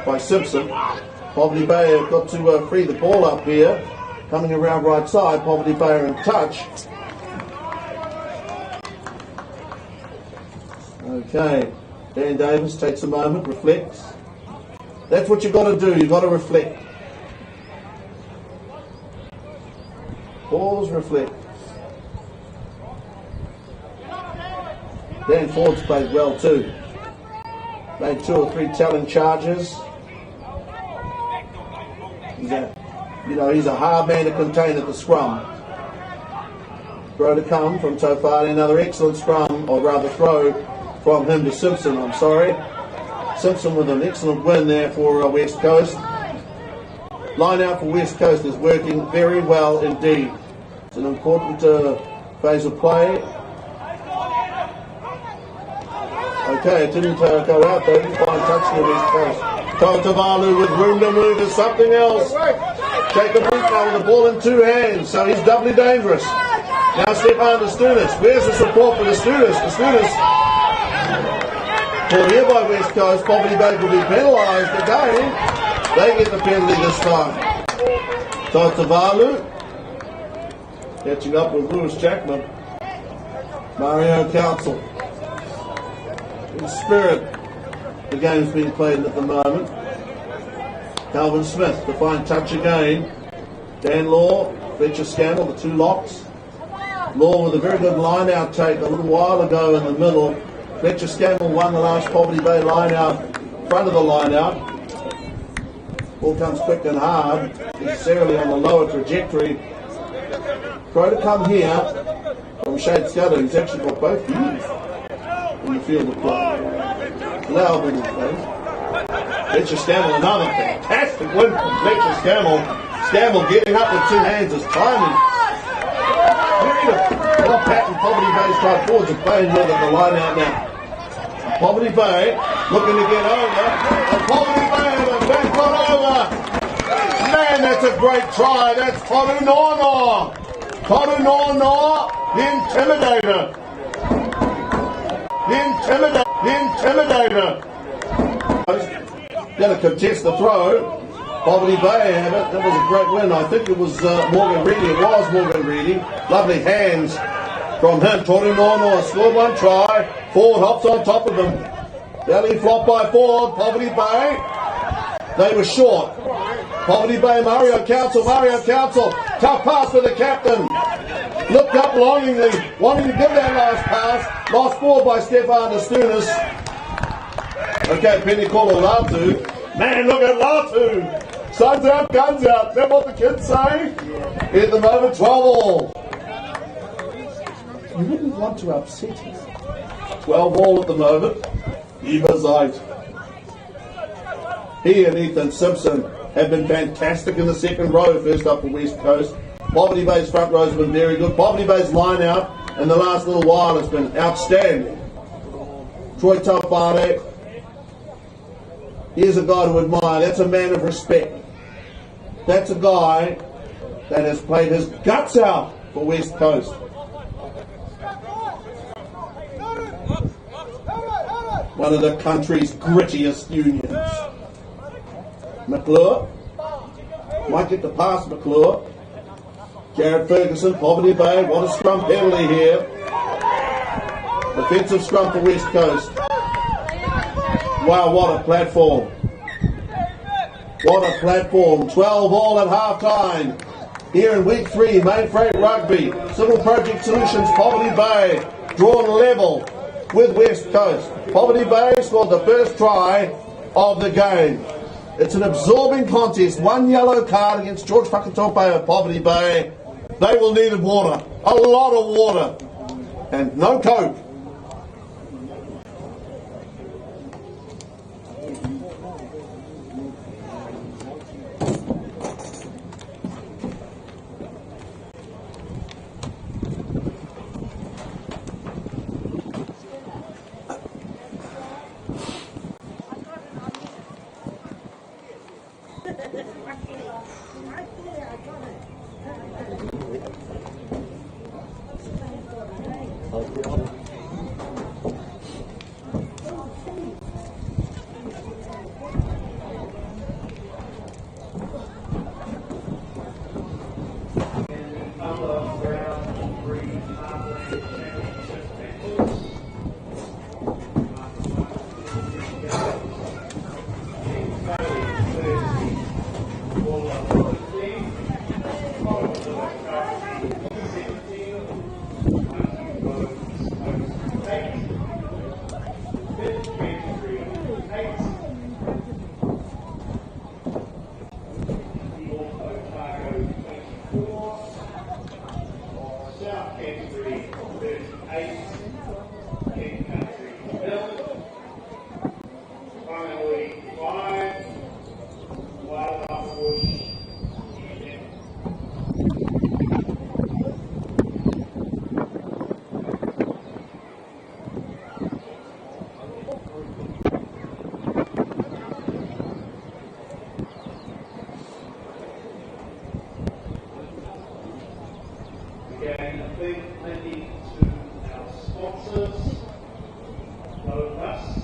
by Simpson. Poverty Bay have got to free the ball up here. Coming around right side, Poverty Bay are in touch. Okay, Dan Davis takes a moment, reflects. That's what you've got to do, you've got to reflect. Pause, reflect. Dan Ford's played well too. Made 2 or 3 telling charges. He's a hard man to contain at the scrum. Throw to come from Tofani, another excellent scrum, or rather throw from him to Simpson, I'm sorry. Simpson with an excellent win there for West Coast. Line out for West Coast is working very well indeed. It's an important phase of play. Okay, it didn't go out though, didn't find touch for West Coast. Tavalu with room to move is something else. Jacob Booth now with the ball in two hands, so he's doubly dangerous. Now Stefan the Stunis. Where's the support for the Stunis? The Stunis caught here by West Coast. Poverty Bay will be penalised again. They get the penalty this time. Tavalu catching up with Lewis Jackman. Mario Council. In spirit, the game's being played at the moment. Calvin Smith to find touch again. Dan Law, Fletcher Scannell, the two locks. Law with a very good line-out take a little while ago in the middle. Fletcher Scannell won the last Poverty Bay line-out, front of the line-out. Ball comes quick and hard, necessarily on the lower trajectory. Try to come here from Shade Scudder, who's actually got both knees in the field of play. Loud in his face. Fletcher Scannell, another fantastic win from Fletcher Scannell. Scannell getting up with two hands is timing. Well, Pat and Poverty Bay's tight forwards are playing with at the line out now. Poverty Bay looking to get over. And Poverty Bay have a back got over. Man, that's a great try. That's Toru Nono. Toru Nono, the Intimidator. The Intimidator. Going to contest the throw. Poverty Bay have it. That was a great win. I think it was Morgan Reedy. It was Morgan Reedy. Lovely hands from him. Toru Nono scored one try. Ford hops on top of him. Belly flop by Ford. Poverty Bay. They were short. Poverty Bay, Mario Council. Tough pass for the captain. Looked up longingly, wanting to give that last pass. Lost ball by Stefan Astunis. Okay, Penny call Latu. Man, look at Latu. Sun's out, guns out. Is that what the kids say? At the moment, 12 all. You wouldn't want to upset him. 12 all at the moment. Eva's out. He and Ethan Simpson have been fantastic in the second row, first up the West Coast. Poverty Bay's front row has been very good. Poverty Bay's line out in the last little while has been outstanding. Troy Taufane. Here's a guy to admire. That's a man of respect. That's a guy that has played his guts out for West Coast. One of the country's grittiest unions. McClure. Might get the pass, McClure. Jared Ferguson, Poverty Bay. What a scrum penalty here. Defensive scrum for West Coast. Wow, what a platform. What a platform. 12 all at half-time. Here in week 3, Main Freight Rugby. Civil Project Solutions, Poverty Bay. Drawn level with West Coast. Poverty Bay scored the first try of the game. It's an absorbing contest. One yellow card against George Whakatope of Poverty Bay. They will need water. A lot of water. And no coke. big thank you to our sponsors, Locust,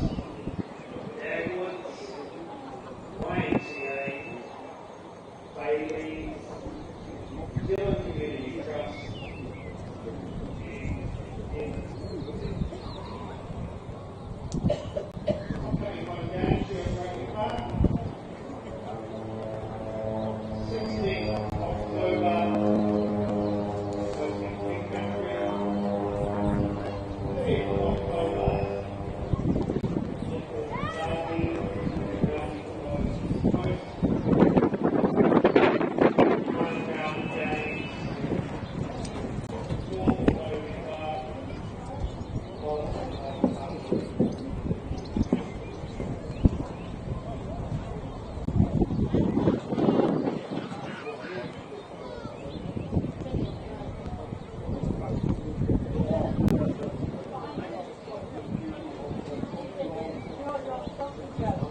Dagwoods, YMCA, Bailey, Dillon Community Trust, coming home down to a rugby park. 16th October, hosting King Country. 30th October, Derby, Round Games, 4th October,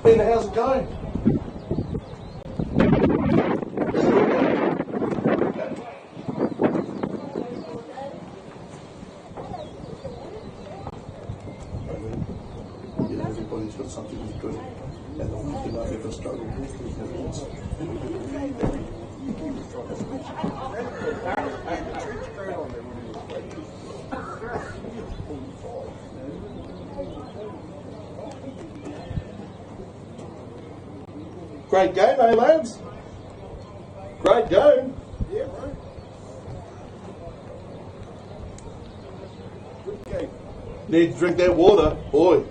Peter, how's it going? Yeah, everybody's got something to do. And the one thing I've ever struggled with is great game, eh, lads? Great game. Yeah, right. Good game. Need to drink that water, boy.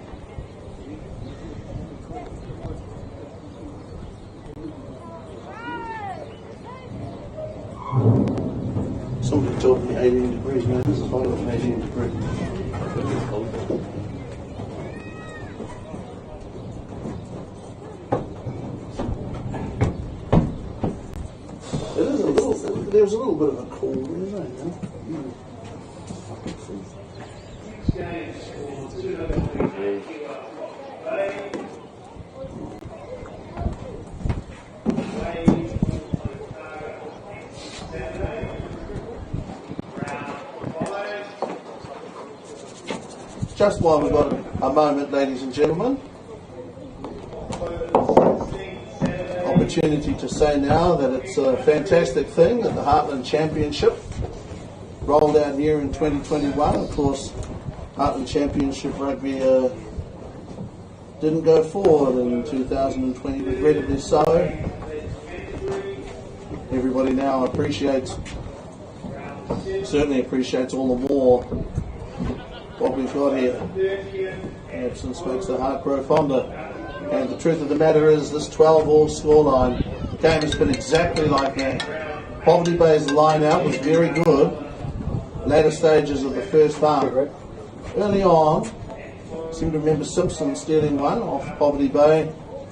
Somebody told me 18 degrees, man. This is hotter than 18 degrees. It is a little, there's a little bit of a cold, isn't there? games for 280 Bay. Just while we've got a moment, ladies and gentlemen, opportunity to say now that it's a fantastic thing that the Heartland Championship rolled out here in 2021. Of course, Heartland Championship Rugby didn't go forward in 2020, regrettably so. Everybody now appreciates certainly appreciates all the more what we've got here. Absence makes the heart grow fonder. And the truth of the matter is, this 12-all scoreline game has been exactly like that. Poverty Bay's line-out was very good. Later stages of the first half. Early on, I seem to remember Simpson stealing one off Poverty Bay.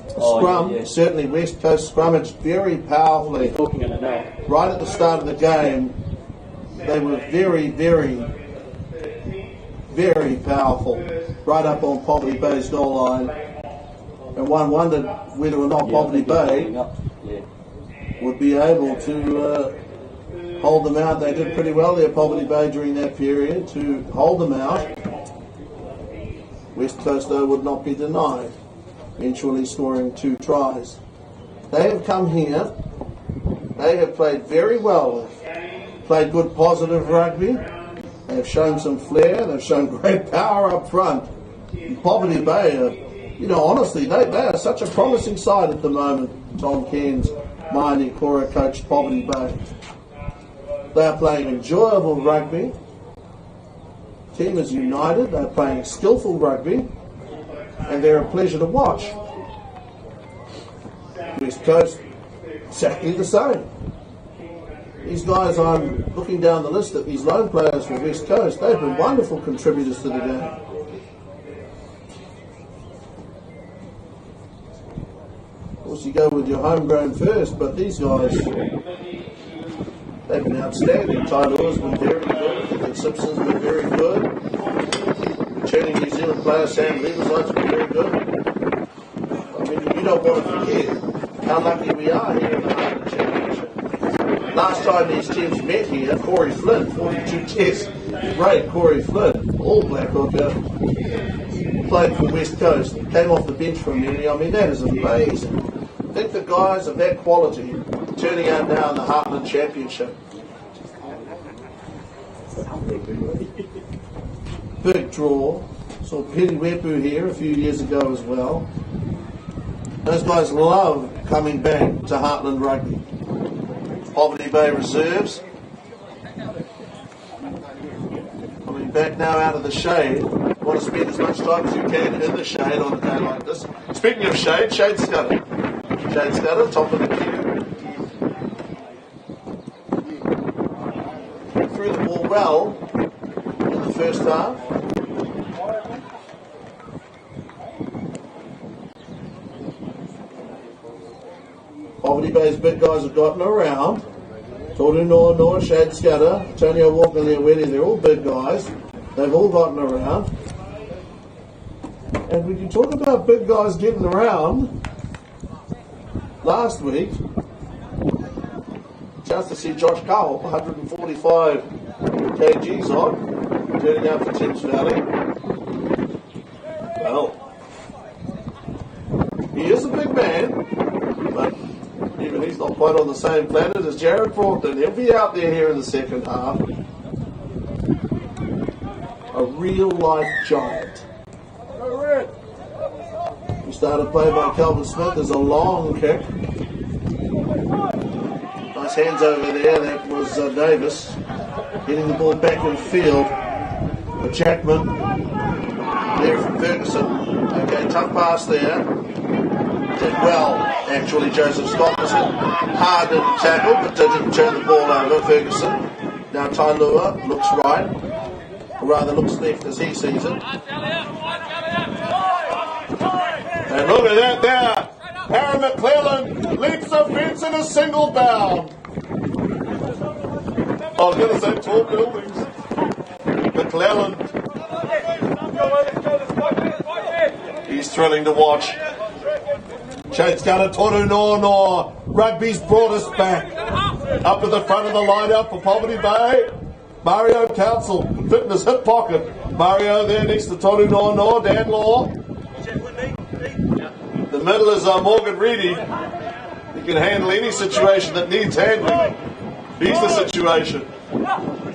Scrum, certainly West Coast scrummaged very powerfully. Right at the start of the game, they were very, very, very powerful. Right up on Poverty Bay's goal line. And one wondered whether or not Poverty Bay would be able to hold them out. They did pretty well there, Poverty Bay, during that period to hold them out. West Coast, though, would not be denied, eventually scoring 2 tries. They have come here. They have played very well. Played good positive rugby. They have shown some flair. They've shown great power up front. And Poverty Bay, honestly, they are such a promising side at the moment. Tom Cairns, Maini Cora coached Poverty Bay. They are playing enjoyable rugby. Team is united. They're playing skillful rugby, and they're a pleasure to watch. West Coast, exactly the same. These guys, I'm looking down the list at these lone players for West Coast. They've been wonderful contributors to the game. Of course, you go with your homegrown first, but these guys, they've been outstanding. Tailora's been very good. And Simpson's been very good. Returning New Zealand player Sam Leverside's been very good. I mean, you don't want to forget how lucky we are here in the Heartland Championship. Last time these teams met here, Corey Flynn, 42 tests. Great Corey Flynn, all black hooker, played for West Coast, came off the bench from memory. I mean, that is amazing. I think the guys of that quality turning out now in the Heartland Championship. Big draw. Saw Penny Wepu here a few years ago as well. Those guys love coming back to Heartland Rugby. Poverty Bay reserves. Coming back now out of the shade. Want to spend as much time as you can in the shade on a day like this. Speaking of shade, Shade Scudder. Shade Scudder, top of the queue. Threw the ball well in the first half. Poverty Bay's big guys have gotten around. Toru Noa, Shade Scudder, Antonio Walker-Leaweti, they're all big guys. They've all gotten around. And we can talk about big guys getting around. Last week, chance to see Josh Cowell, 145 kgs on, turning out for Thames Valley. Well, he is a big man, but even he's not quite on the same planet as Jared Broughton. He'll be out there here in the second half. A real-life giant. We started play by Calvin Smith. There's a long kick. Nice hands over there. That was Davis getting the ball back in field. For Jackman. There from Ferguson. Okay, tough pass there. Did well, actually. Joseph Scott was hit hard in tackle, but didn't turn the ball over. Ferguson. Now Tailua looks right, or rather looks left as he sees it. And look at that there. Harry McClellan leaps the fence in a single bound. I was going to say tall buildings. McClellan. He's thrilling to watch. Shade Scudder, Toru Noa. Rugby's brought us back. Up at the front of the line-out for Poverty Bay. Mario Council, fitness hip pocket. Mario there next to Toru Noa, Dan Law. The middle is Morgan Reedy. He can handle any situation that needs handling. He's the situation.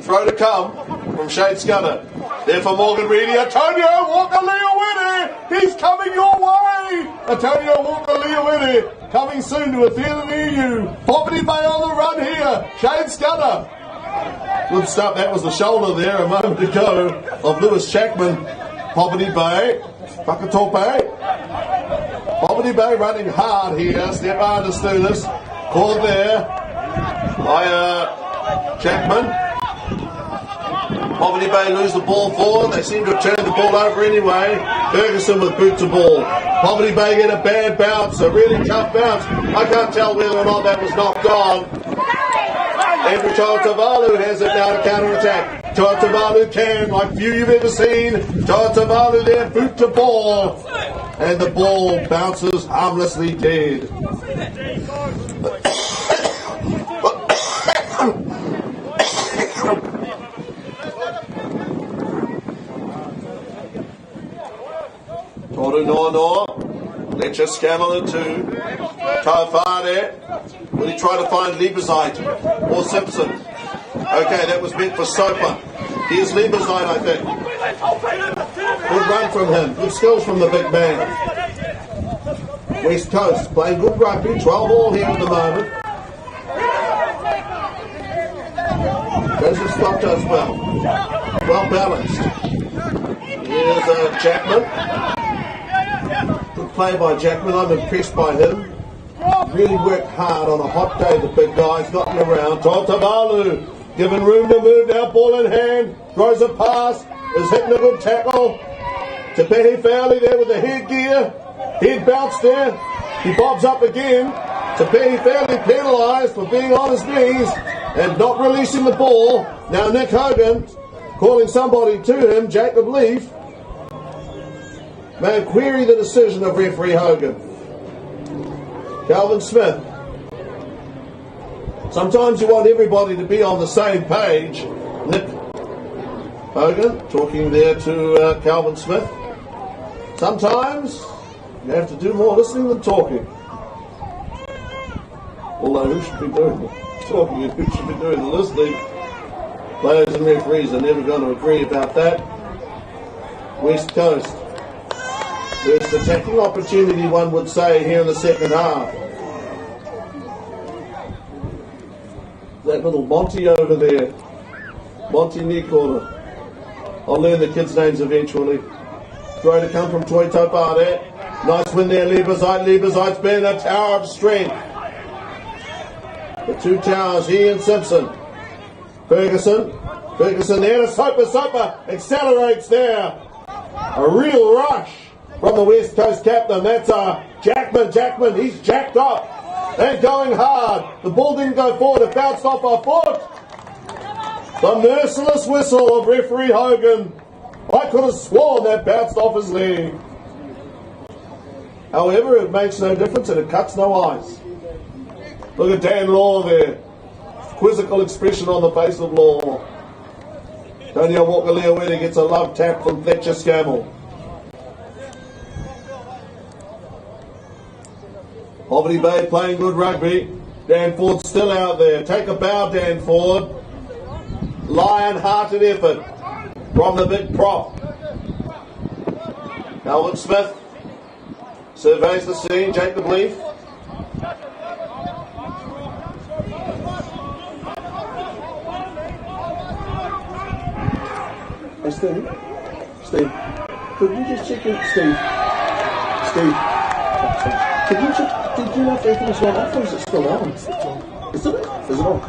Throw to come from Shade Scudder. There for Morgan Reedy. Antonio Walker-Leaweti. He's coming your way. Antonio Walker-Leaweti coming soon to a theatre near you. Poverty Bay on the run here. Shade Scudder. Good stuff. That was the shoulder there a moment ago of Lewis Jackman. Poverty Bay. Whakatope. Poverty Bay running hard here. Step hard to Stulis. Caught there by Jackman. Poverty Bay lose the ball forward. They seem to have turned the ball over anyway. Ferguson with boot to ball. Poverty Bay get a bad bounce, a really tough bounce. I can't tell whether or not that was knocked on. Andrew Tavalu has it now to counter-attack. Tavalu can, like few you've ever seen. Tavalu there, boot to ball. And the ball bounces harmlessly dead. Toru no, let's just scammer the two. Taufade, will he try to find Lieberzeit or Simpson? Okay, that was meant for Soper. Here's Lieberzeit, I think. Good run from him, good skills from the big man. West Coast playing good rugby, 12 all here at the moment. Joseph Scott does well balanced. Here's Jackman. Good play by Jackman, I'm impressed by him. Really worked hard on a hot day, the big guy's gotten around. Tavalu given room to move now, ball in hand, throws a pass, is hitting a good tackle. Te Pehi Fowley there with the headgear. Head bounced there, he bobs up again. Te Pehi Fowley penalised for being on his knees and not releasing the ball. Now Nick Hogan calling somebody to him, Jacob Leaf. Man, query the decision of referee Hogan. Calvin Smith. Sometimes you want everybody to be on the same page. Nick Hogan talking there to Calvin Smith. Sometimes you have to do more listening than talking. Although who should be doing the talking and who should be doing the listening? Players and referees are never going to agree about that. West Coast. First attacking opportunity, one would say, here in the second half. That little Monty over there. Monty near corner. I'll learn the kids' names eventually. Throw to come from Toy Topade. Nice win there, Lieberzeit. Lieberzeit's been a tower of strength. The two towers, he and Simpson. Ferguson there to Soper accelerates there. A real rush from the West Coast captain. That's Jackman, he's jacked up and going hard. The ball didn't go forward, it bounced off our foot. The merciless whistle of referee Hogan. I could have sworn that bounced off his leg. However, it makes no difference and it cuts no ice. Look at Dan Law there. Quizzical expression on the face of Law. Tony Walker-Leowetty gets a love tap from Fletcher Scammell. Poverty Bay playing good rugby. Dan Ford still out there. Take a bow, Dan Ford. Lion-hearted effort from the big prop. Calvin Smith surveys the scene. Jacob Leaf. Hey, Steve, could you just check in, Steve, could you check, did you know if everything's gone off or is it still on? Is it on?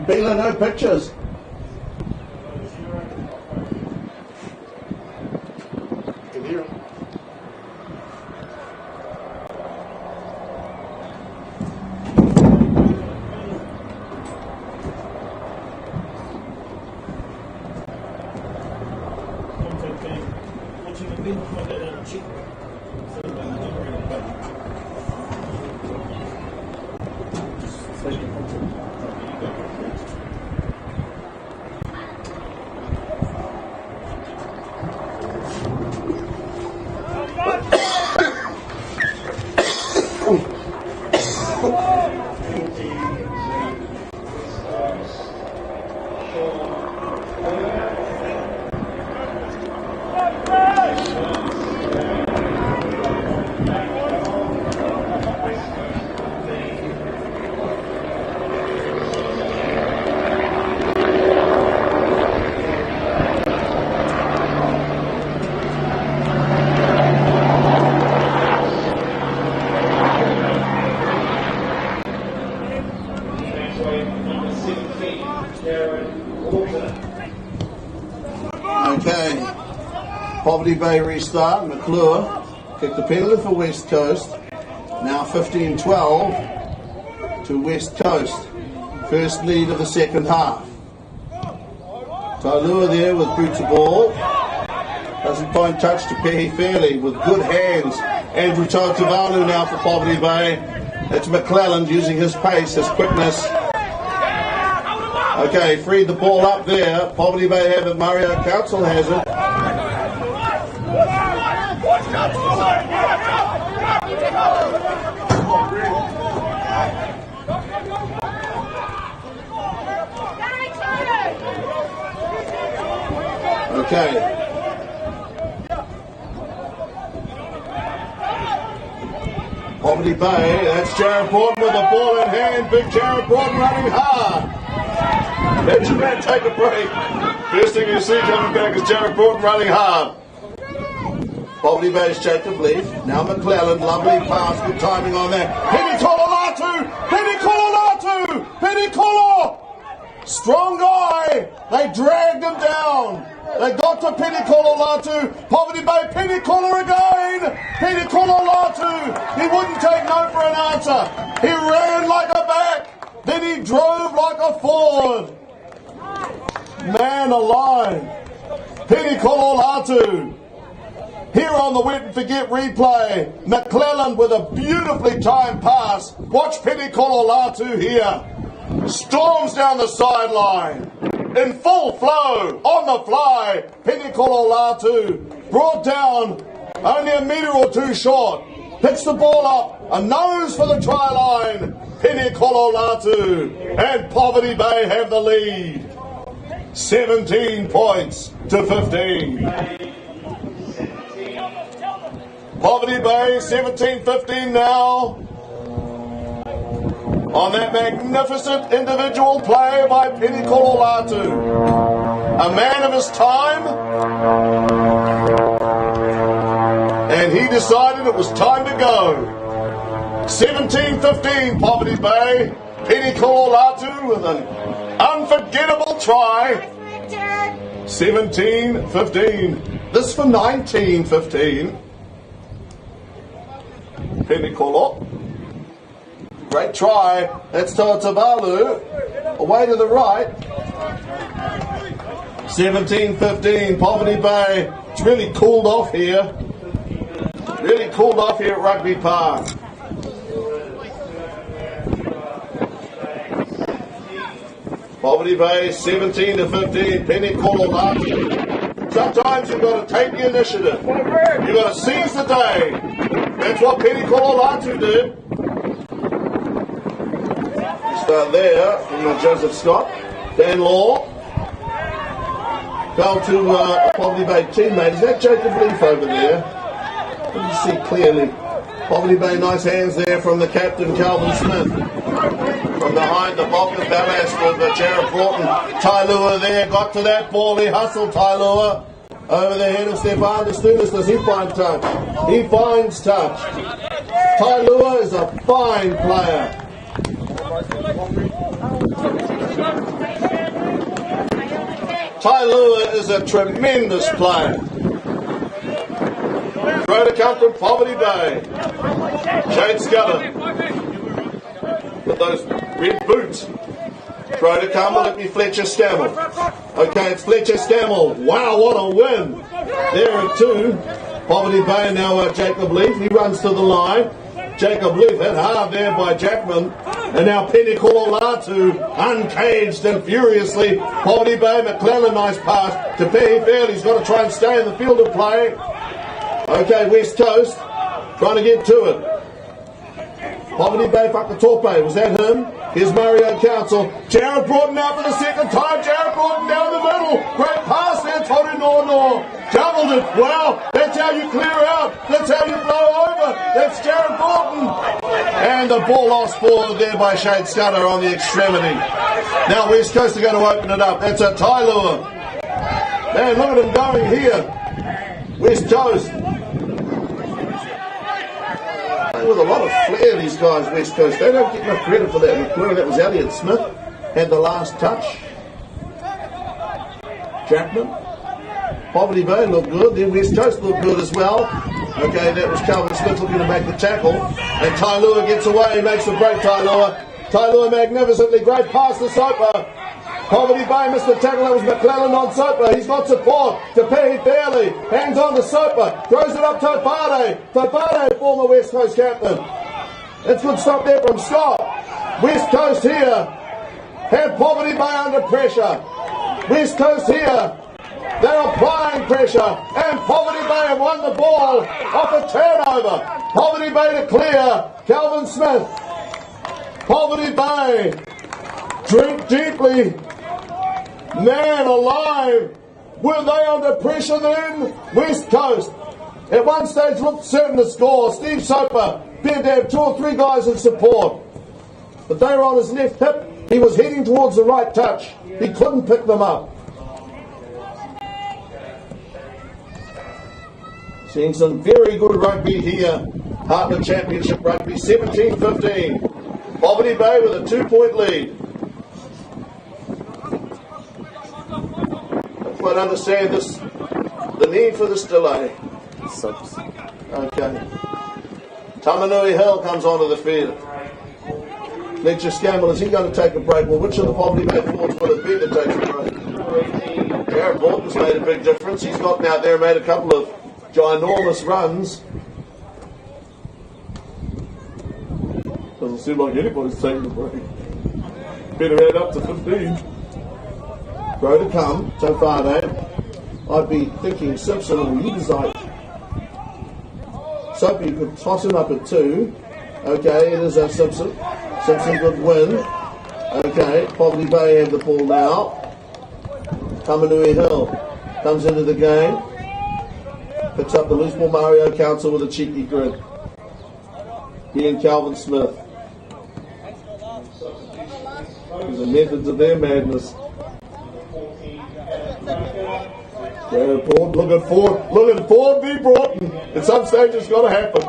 Bela, no pictures. Can hear him. Okay, Poverty Bay restart. McClure kicked the penalty for West Coast. Now 15-12 to West Coast. First lead of the second half. Tailua there with boots of ball. Doesn't find touch to Pehi Fairley with good hands. Andrew Tautavalu now for Poverty Bay. It's McClelland using his pace, his quickness. Okay, freed the ball up there. Poverty Bay have it. Mario Council has it. Okay. Poverty Bay, that's Jared Broughton with the ball in hand. Big Jared Broughton running hard. Let your man take a break. First thing you see coming back is Jared Broughton running hard. Poverty Bay's Jacob Leaf. Now McClelland, lovely pass, good timing on that. Penny Cololatu! Penny Cololatu! Penny Colo! Strong guy! They dragged him down. They got to Penny Cololatu. Poverty Bay, Penny Color again! Penny Cololatu! He wouldn't take no for an answer. He ran like a back. Then he drove like a forward. Man alive. Penny Cololatu. Here on the wet and forget replay. McClelland with a beautifully timed pass. Watch Penny Cololatu here. Storms down the sideline. In full flow, on the fly, Penny Cololatu, brought down, only a metre or two short, picks the ball up, a nose for the try line, Penny Cololatu, and Poverty Bay have the lead. 17 points to 15. Poverty Bay, 17-15 now. On that magnificent individual play by Penny Cololatu. A man of his time. And he decided it was time to go. 17-15 Poverty Bay. Penny Cololatu with an unforgettable try. 17-15. This for 19-15. Penny Cololatu. Great try. That's Tautavalu. Away to the right. 17-15. Poverty Bay. It's really cooled off here. Really cooled off here at Rugby Park. Poverty Bay 17-15. Penny Cololatu. Sometimes you've got to take the initiative. You've got to seize the day. That's what Penny Cololatu did. Start there from Joseph Scott. Dan Law fell to a Poverty Bay teammate. Is that Jacob Leaf over there? Let me see clearly. Poverty Bay, nice hands there from the captain, Calvin Smith. From behind the bulk of ballast with Jared Broughton. Tailua there, got to that ball. He hustled Tailua over the head of Stefan Stunis. Does he find touch? He finds touch. Tailua is a fine player. Tailua is a tremendous player. Throw to come from Poverty Bay. Shane Scudder with those red boots. Throw to come, will it be Fletcher Scammell? Okay, it's Fletcher Scammell. Wow, what a win. There at 2. Poverty Bay now Jacob Leaf. He runs to the line. Jacob Leaf hit hard there by Jackman. And now Penny Cololatu uncaged and furiously. Poverty Bay, McClelland, nice pass to Pehi Fairley. He's got to try and stay in the field of play. Okay, West Coast trying to get to it. Poverty Bay, Whakatope, was that him? Here's Mario Council. Jared Broughton out for the second time. Jared Broughton down the middle. Great pass there, Tony Nornor. Doubled it. Wow, that's how you clear out. That's how you blow over. That's Jared Broughton. And the ball lost forward there by Shane Scudder on the extremity. Now West Coast are going to open it up. That's a Tailua. Man, look at him going here. West Coast. With a lot of flair, these guys, West Coast. They don't get enough credit for that. McClure, that was Elliot Smith. had the last touch. Chapman. Poverty Bay looked good, then West Coast looked good as well. Okay, that was Calvin Smith looking to make the tackle. And Tailua gets away, makes the break, Tailua. Tailua magnificently, great pass to Soper. Poverty Bay missed the tackle, that was McClellan on Soper. He's got support. Tepehi Fairley, hands on to Soper. Throws it up to Tofade. Tofade, former West Coast captain. That's good stop there from Scott. West Coast here have Poverty Bay under pressure. West Coast here, they're applying pressure, and Poverty Bay have won the ball off a turnover. Poverty Bay to clear, Calvin Smith. Poverty Bay, drink deeply, man alive. Were they under pressure then? West Coast at one stage looked certain to score. Steve Soper appeared to have 2 or 3 guys in support, but they were on his left hip. He was heading towards the right touch. He couldn't pick them up. Seeing some very good rugby here. Heartland Championship Rugby, 17-15. Poverty Bay with a 2-point lead. I quite understand this, the need for this delay. Subs. Okay. Tamanui Hill comes onto the field. Lecture Scammell, is he going to take a break? Well, which of the Poverty Bay forwards would have been to take a break? Jared Borton's made a big difference. He's gotten out there and made a couple of ginormous runs. Doesn't seem like anybody's taking a break. Better head up to 15. Throw to come, Tofade. I'd be thinking Simpson or Udazite. Soapy, you could toss him up at 2. Okay, it is a Simpson. Simpson could win. Okay, Poverty Bay have the ball now. Tamanui Hill comes into the game. Picks up the loose ball. Mario Council with a cheeky grin. He and Calvin Smith. The methods of their madness. Jared Ford looking forward, be Broughton. At some stage it's got to happen.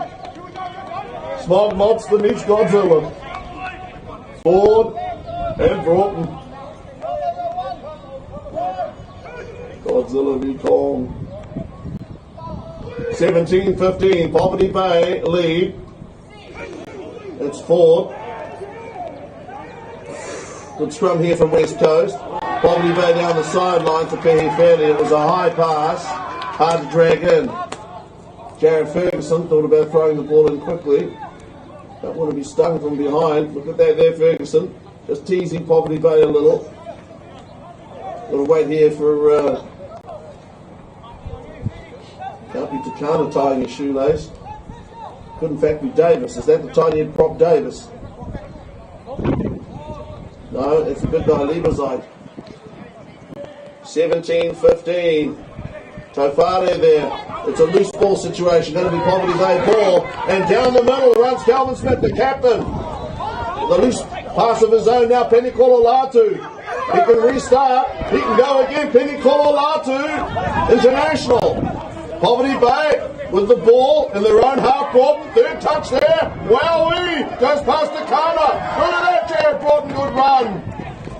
Smog Monster meets Godzilla. Ford and Broughton. Godzilla v Kong. 17-15, Poverty Bay lead. It's Ford. Good scrum here from West Coast. Poverty Bay down the sideline to Tepehi Fairley. It was a high pass, hard to drag in. Jared Ferguson thought about throwing the ball in quickly. Don't want to be stung from behind. Look at that there, Ferguson. Just teasing Poverty Bay a little. Got to wait here for can't be Takana tying his shoelace. Could in fact be Davis. Is that the tiny head prop Davis? No, it's a big guy, Lieberzeit. 17-15. Tofade there. It's a loose ball situation. Going to be Poverty Bay ball. And down the middle runs Calvin Smith, the captain. The loose pass of his own now, Penny Kololatu. He can restart. He can go again. Penny Kololatu. International. Poverty Bay with the ball in their own half. Broughton, third touch there. Wowee! Goes past the corner. Look at that, Jared Broughton, good run.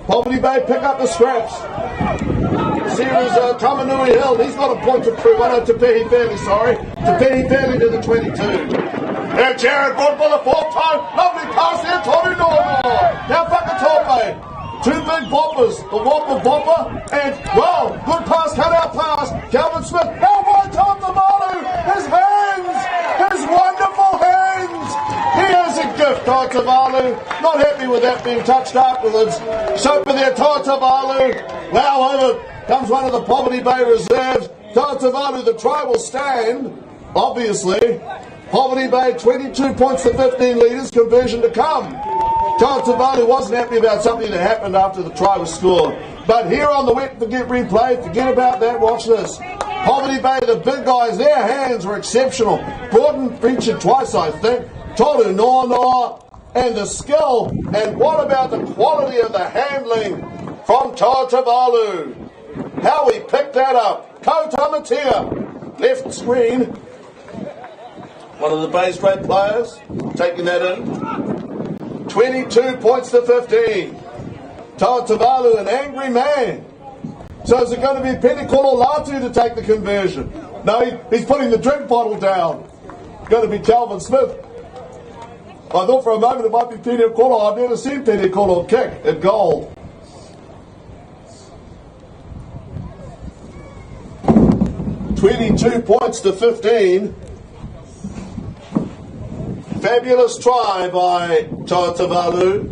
Poverty Bay pick up the scraps. Series Tamanui Hill, he's got a point to prove. I know Tepehi Fairley, sorry. Tepehi Fairley to the 22. Now Jared Broughton for the 4th time. Lovely pass there, Tommy Normal. Now Whakatope. 2 big boppers, the Whopper Bopper, and, well, good pass, cut-out pass, Calvin Smith, held by Tom Tamalu, his hands, his wonderful hands, he is a gift, Toa Tamalu, not happy with that being touched afterwards, Soper there, Toa Tamalu, well, over comes one of the Poverty Bay reserves, Toa Tamalu, the try will stand, obviously, Poverty Bay 22 points to 15 leaders, conversion to come. Toa Tamalu wasn't happy about something that happened after the try was scored. But here on the wet forget replay, forget about that, watch this. Poverty Bay, the big guys, their hands were exceptional. Broughton featured twice, I think. Tolu Noa and the skill. And what about the quality of the handling from Toa Tamalu? How he picked that up. Ko Tamatia, left screen. One of the Bay's great players, taking that in. 22 points to 15. Tautavalu, an angry man. So is it going to be Penikolo Latu to take the conversion? No, he's putting the drink bottle down. It's going to be Calvin Smith. I thought for a moment it might be Penikolo. I've never seen Penikolo kick at goal. $22 points to 15. Fabulous try by Tautavalu.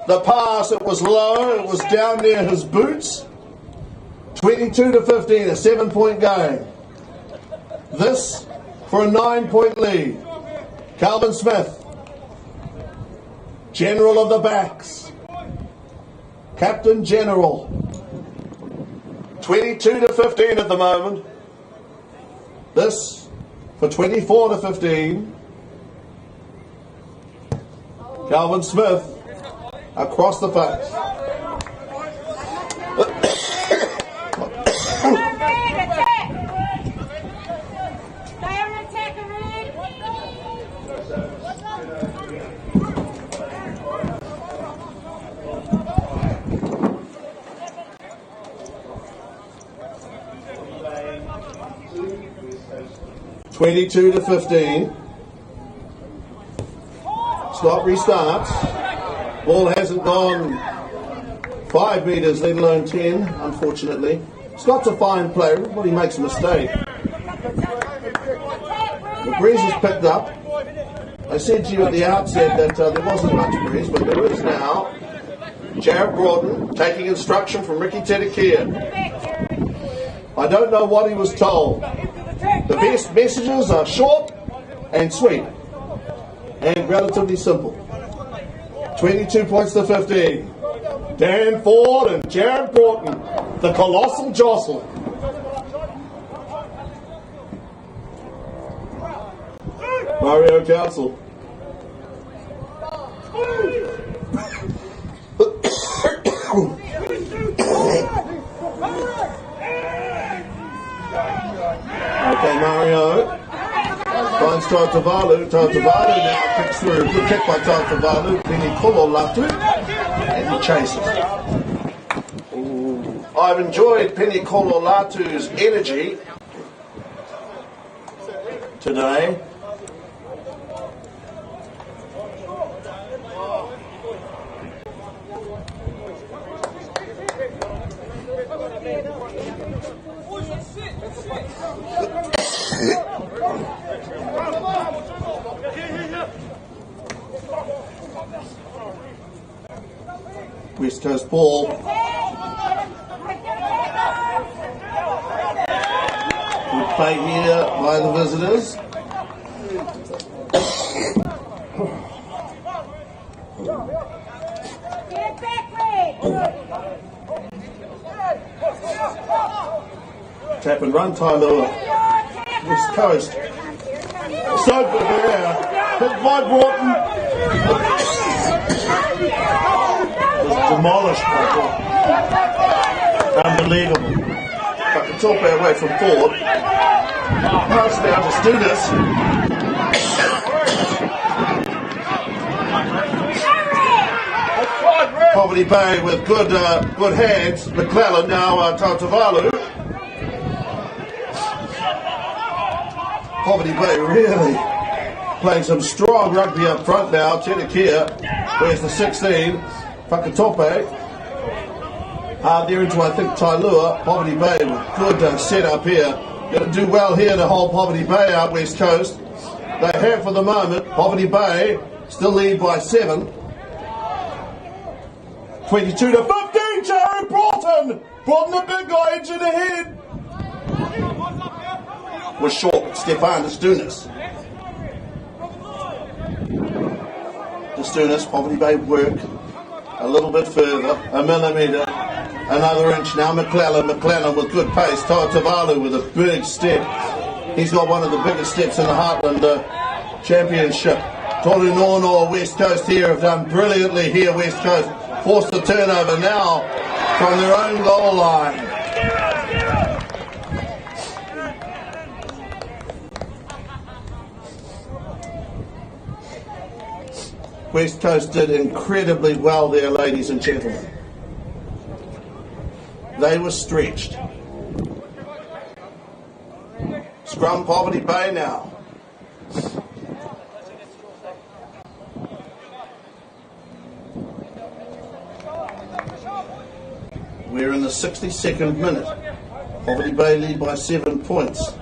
The pass, it was low, it was down near his boots. 22 to 15, a 7-point game. This for a 9-point lead. Calvin Smith, General of the Backs. Captain General. 22 to 15 at the moment. This for 24 to 15. Calvin Smith across the face. $22 to 15. Stop restarts. Ball hasn't gone 5 metres, let alone 10, unfortunately. Scott's a fine player, everybody makes a mistake. The breeze is picked up. I said to you at the outset that there wasn't much breeze, but there is now. Jared Broughton taking instruction from Ricky Tedekia. I don't know what he was told. The best messages are short and sweet and relatively simple. 22 points to 15. Dan Ford and Jared Broughton, the colossal jostle. Mario Council. Okay, Mario finds Tautavalu. Tautavalu now kicks through. Good kick by Tautavalu. Penikolo Latu. And he chases. I've enjoyed Penikolo Latu's energy today. West Coast ball. Good play here by the visitors. Tap and run time though. West Coast. So good there. Hit by Broughton. Demolished by Broughton. Unbelievable. But the top away from Ford. Pass down to Studis. Poverty Bay with good hands. McClellan now Tautavalu. Poverty Bay really playing some strong rugby up front now. Tedekia, where's the 16? Whakatope. They're into, I think, Tailua. Poverty Bay with good setup here. Going to do well here to hold Poverty Bay out West Coast. They have for the moment. Poverty Bay still lead by 7. 22 to 15. Jared Broughton. Broughton, the big guy, injured ahead. Was short. Stefan de Stunis. De Stunis, Poverty Bay work a little bit further, a millimetre, another inch. Now McClellan with good pace. Tautavalu with a big step. He's got one of the biggest steps in the Heartland Championship. Torunono, West Coast here have done brilliantly here. West Coast forced the turnover now from their own goal line. West Coast did incredibly well there, ladies and gentlemen. They were stretched. Scrum Poverty Bay now. We're in the 62nd minute. Poverty Bay lead by 7 points.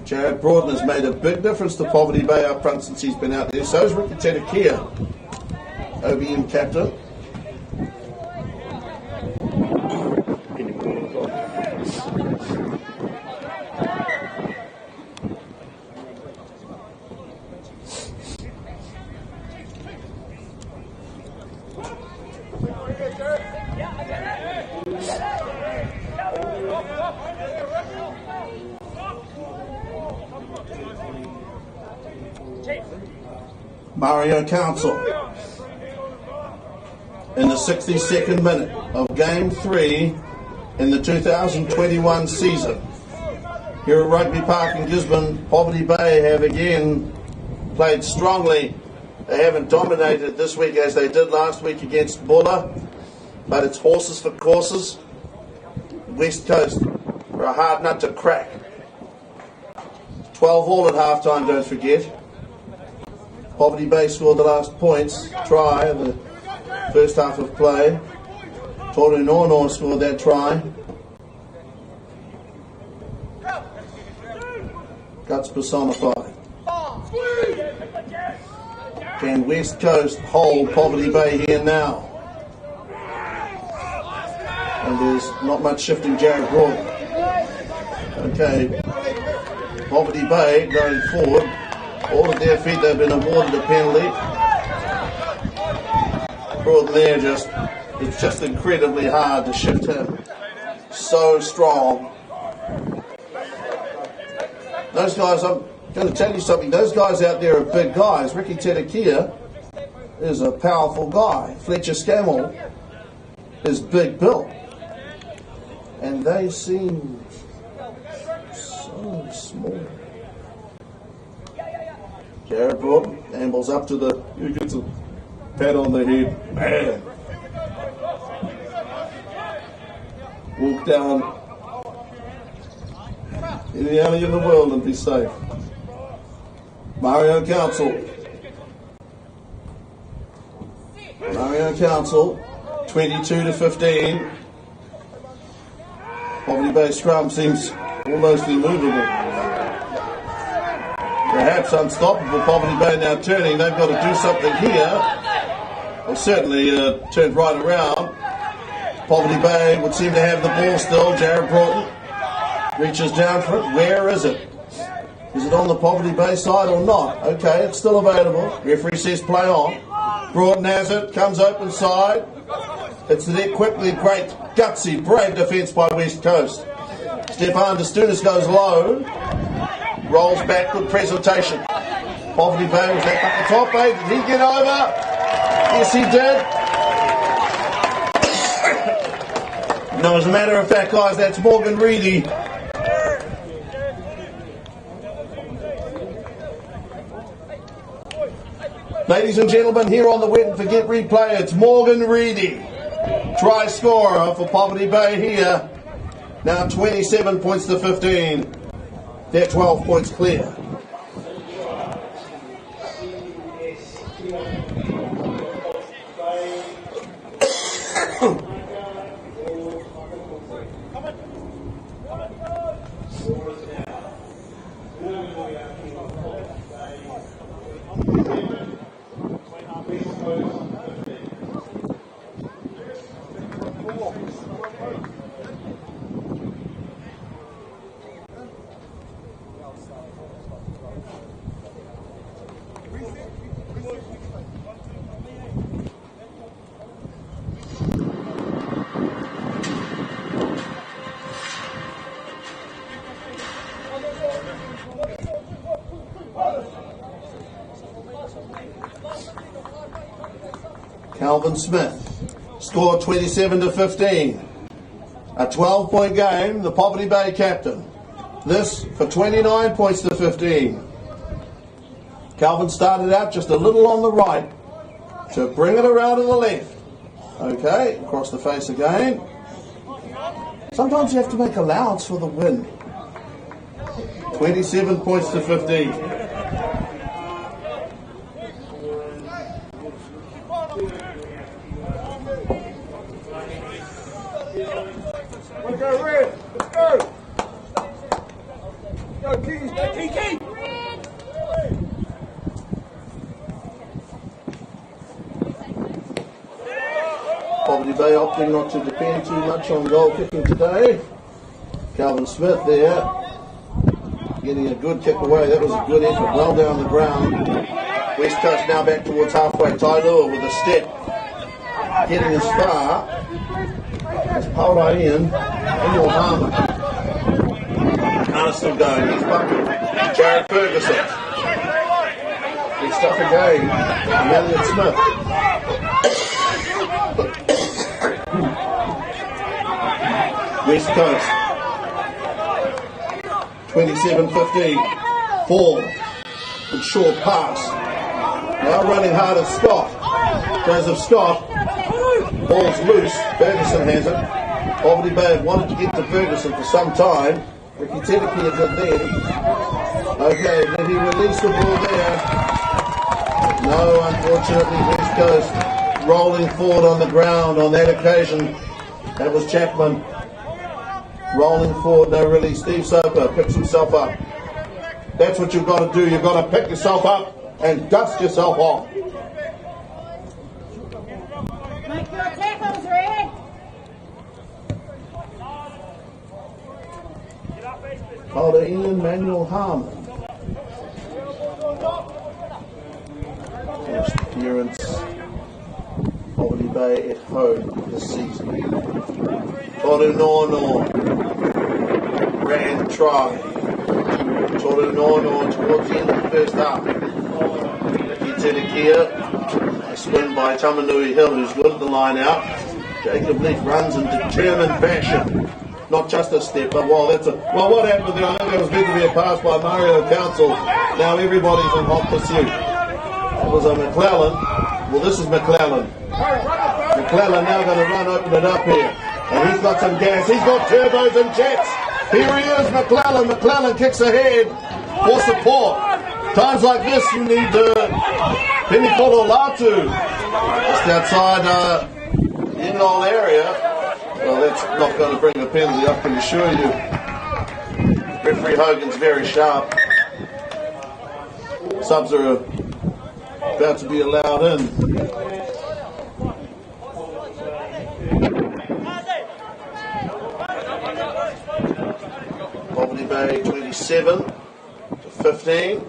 Jared Broughton has made a big difference to Poverty Bay up front since he's been out there. So is Ricky Tedekia, OBM captain. Mario Council in the 62nd minute of Game 3 in the 2021 season. Here at Rugby Park in Gisborne, Poverty Bay have again played strongly. They haven't dominated this week as they did last week against Bulla, but it's horses for courses. West Coast are a hard nut to crack. 12 all at half-time, don't forget. Poverty Bay scored the last points, try in the first half of play. Toru Nono scored that try. Guts personified. Can West Coast hold Poverty Bay here now? And there's not much shifting Jared Broughton. Okay, Poverty Bay going forward. All at their feet, they've been awarded a penalty. Broughton there it's just incredibly hard to shift him. So strong. Those guys, I'm going to tell you something, those guys out there are big guys. Ricky Tedekia is a powerful guy. Fletcher Scammell is big built. And they seem so small. Jared Broughton ambles up to he gets a pat on the head. Man. Walk down any alley in the world and be safe. Mario Council. Mario Council, 22-15. Poverty Bay Scrum seems almost immovable. Perhaps unstoppable. Poverty Bay now turning. They've got to do something here. They certainly turned right around. Poverty Bay would seem to have the ball still. Jared Broughton reaches down for it. Where is it? Is it on the Poverty Bay side or not? Okay, it's still available. Referee says play on. Broughton has it. Comes open side. It's the net quickly. Great, gutsy, brave defence by West Coast. Stefan Destunis goes low. Rolls back, good presentation. Poverty Bay was that up the top, eh? Did he get over? Yes, he did. No, as a matter of fact, guys, that's Morgan Reedy. Ladies and gentlemen, here on the Wet and Forget replay, it's Morgan Reedy. Try scorer for Poverty Bay here. Now 27 points to 15. They're 12 points clear. Calvin Smith scored 27-15. A 12-point game, the Poverty Bay captain. This for 29 points to 15. Calvin started out just a little on the right to bring it around to the left. Okay, across the face again. Sometimes you have to make allowance for the win. 27 points to 15. Let's go, Red. Let's go. Go, Kiki. Poverty Bay opting not to depend too much on goal kicking today. Calvin Smith there, getting a good kick away. That was a good effort, well down the ground. West Coast now back towards halfway. Tailua with a step, getting as far as Paula Ian and your Harmer. Hannah still going, he's bucking. Jared Ferguson. Big stuff again. Elliot Smith. West Coast 27-15. 4 with short pass. Now running hard at Scott. Joseph Scott. Ball's loose. Ferguson has it. Poverty Bay have wanted to get to Ferguson for some time. Ricky Tedekia did then. Okay, did he release the ball there? No, unfortunately, West Coast rolling forward on the ground on that occasion. That was Chapman. Rolling forward, no release. Steve Soper picks himself up. That's what you've got to do. You've got to pick yourself up and dust yourself off. Make your tackles, Red. Calder Ian Manuel Harmon. First appearance, Poverty Bay at home this season. Toru Nono, grand try. Toru Nono towards the end of the first half. Ricky Tedekia, a spin by Tamanui Hill, who's good at the line out. Jacob Leaf runs in determined fashion. Not just a step, but what happened there? I think that was meant to be a pass by Mario Council. Now everybody's in hot pursuit. That was a McClellan. Well, this is McClellan. McClellan now going to open it up here. And he's got some gas. He's got turbos and jets. Here he is, McClellan. McClellan kicks ahead for support. Times like this, you need Pennypolo Latu. Just outside in-all area. Well, that's not going to bring a penalty, I can assure you. Referee Hogan's very sharp. Subs are about to be allowed in. Poverty Bay 27 to 15.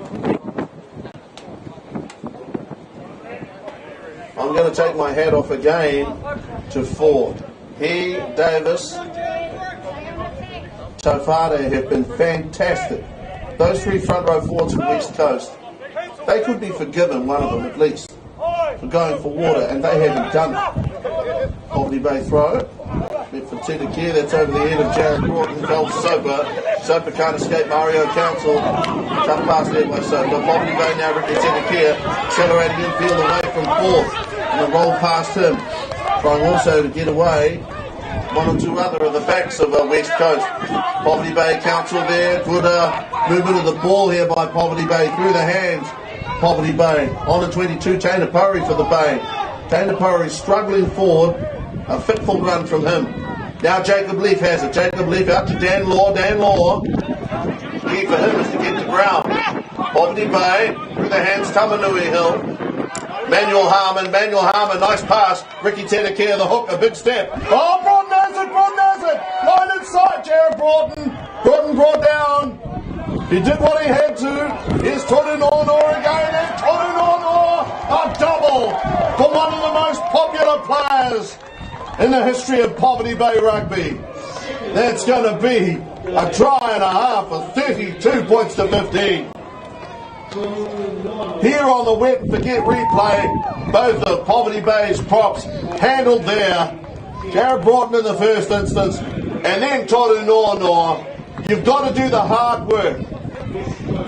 I'm going to take my hat off again to Ford. He, Davis, Tofade have been fantastic. Those three front row forwards at West Coast, they could be forgiven, one of them at least, for going for water, and they haven't done it. Poverty Bay throw. Meant for Tedekia, that's over the head of Jared Broughton, fell Soper. Soper can't escape Mario Council. Tough pass there by Soper. Poverty Bay now, Ricky Tedekia, accelerating infield away from fourth. And a roll past him. Trying also to get away one or two other of the backs of West Coast. Poverty Bay Council there. Good movement of the ball here by Poverty Bay through the hands. Poverty Bay on the 22. Taina Puri for the Bay. Taina Puri struggling forward. A fitful run from him. Now Jacob Leaf has it. Jacob Leaf out to Dan Law. Dan Law. Key for him is to get to ground. Poverty Bay through the hands. Tamanui Hill. Manuel Harmon, nice pass. Ricky Tedekia, the hook, a big step. Oh, Broughton has it. Line inside, Jared Broughton. Broughton brought down. He did what he had to. Here's Toru Nono again. And Toru Nono, a double for one of the most popular players in the history of Poverty Bay Rugby. That's going to be a try and a half for 32 points to 15. Here on the web, forget replay, both of Poverty Bay's props handled there. Jared Broughton in the first instance, and then Toru Noa. You've got to do the hard work.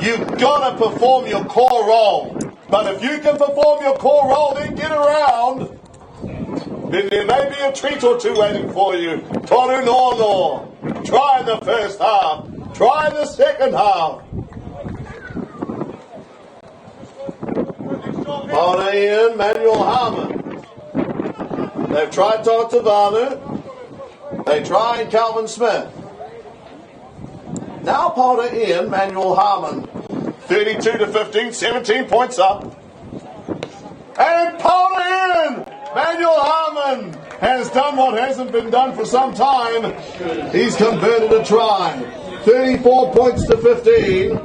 You've got to perform your core role. But if you can perform your core role, then get around, then there may be a treat or two waiting for you. Toru no no. Try in the first half. Try in the second half. Pauna Ian, Manuel Harmon. They've tried Todd Tavanu. They tried Calvin Smith. Now Pauna Ian, Manuel Harmon. 32 to 15, 17 points up. And Pauna Ian, Manuel Harmon has done what hasn't been done for some time. He's converted a try. 34 points to 15.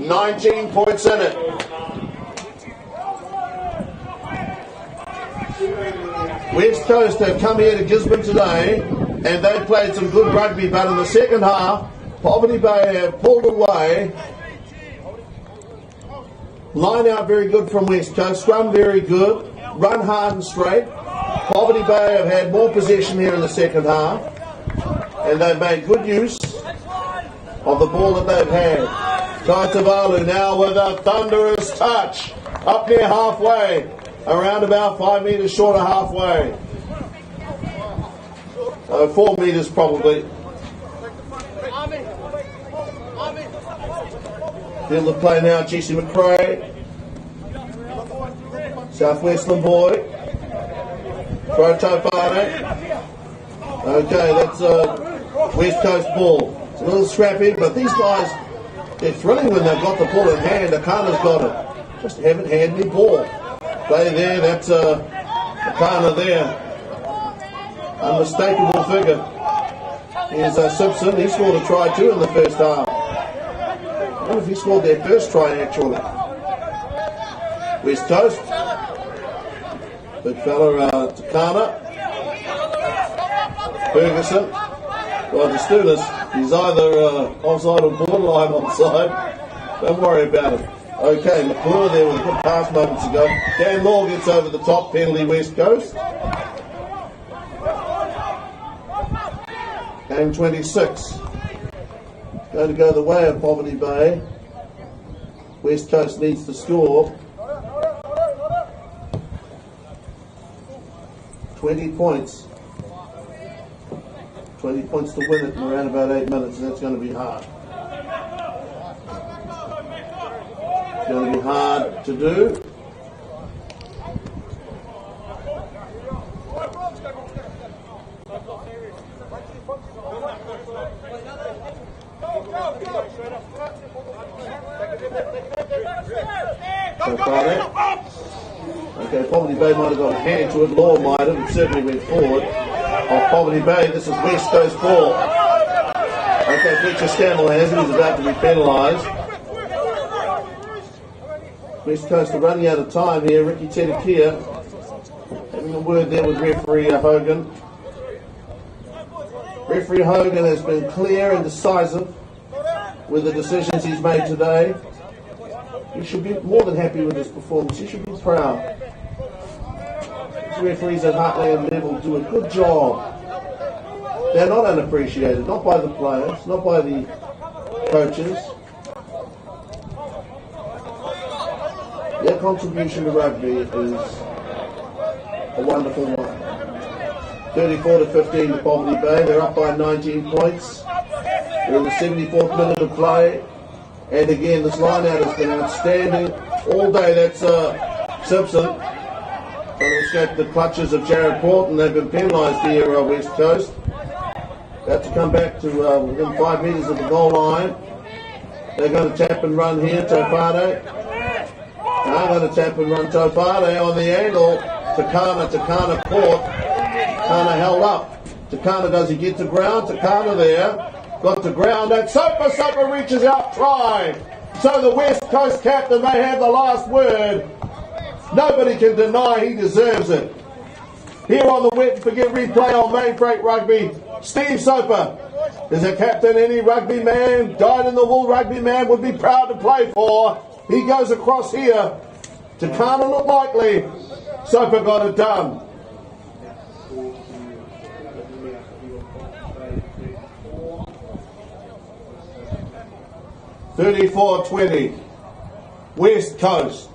19 points in it. West Coast have come here to Gisborne today and they played some good rugby, but in the second half, Poverty Bay have pulled away. Line out very good from West Coast, Scrum very good, run hard and straight. Poverty Bay have had more possession here in the second half and they've made good use of the ball that they've had. Taitavalu now with a thunderous touch up near halfway, around about 5 metres short of halfway. 4 metres probably. Field of play now, Jesse McRae. Southwestland boy. Throw Tofane. Okay, that's a West Coast ball. It's a little scrappy, but these guys, they're thrilling when they've got the ball in hand. Akana's got it. Just haven't had any ball. Play there, that's Akana there. Unmistakable figure. Here's Simpson. He scored a try too in the first half. I wonder if he scored their first try actually. West Coast. Big fella Takana. Ferguson. Well, the students, he's either offside or borderline offside. Don't worry about it. Okay, McClure there with a good pass moments ago. Dan Law gets over the top, penalty West Coast. Game 26. Going to go the way of Poverty Bay. West Coast needs to score. 20 points. 20 points to win it in around about 8 minutes, and that's going to be hard. It's going to be hard to do. Okay, Poverty Bay might have got a hand to it. Law might have. It certainly went forward. Off Poverty Bay, this is West Coast ball. Okay, Fletcher Scammell has it. He's about to be penalised. West Coast are running out of time here. Ricky Tedekia having a word there with referee Hogan. Referee Hogan has been clear and decisive with the decisions he's made today. He should be more than happy with his performance. He should be proud. These referees at Heartland level do a good job. They're not unappreciated, not by the players, not by the coaches. Their contribution to rugby is a wonderful one. 34 to 15 to Poverty Bay. They're up by 19 points. We're in the 74th minute of play. And again, this line-out has been outstanding all day. That's Simpson trying to escape the clutches of Jared Porton. They've been penalised here, West Coast. About to come back to within 5 metres of the goal line. They're going to tap and run here, Tofane. They're going to tap and run Tofane on the angle. Takana caught. Takana held up. Takana, does he get to ground? Takana there. Got to ground, and Sopa reaches out, try. So the West Coast captain may have the last word. Nobody can deny he deserves it. Here on the Wet and Forget replay on Main Freight Rugby, Steve Sopa is a captain any rugby man, dyed in the wool rugby man would be proud to play for. He goes across here to Kana look likely. Sopa got it done. 34-20. West Coast.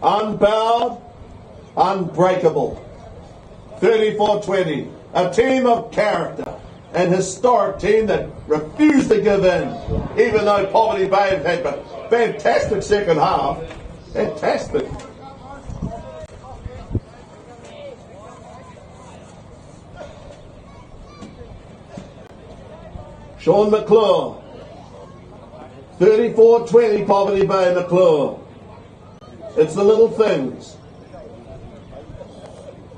Unbowed, unbreakable. 34-20. A team of character. An historic team that refused to give in, even though Poverty Bay have had a fantastic second half. Fantastic. Sean McClure. 34-20 Poverty Bay McClure. It's the little things.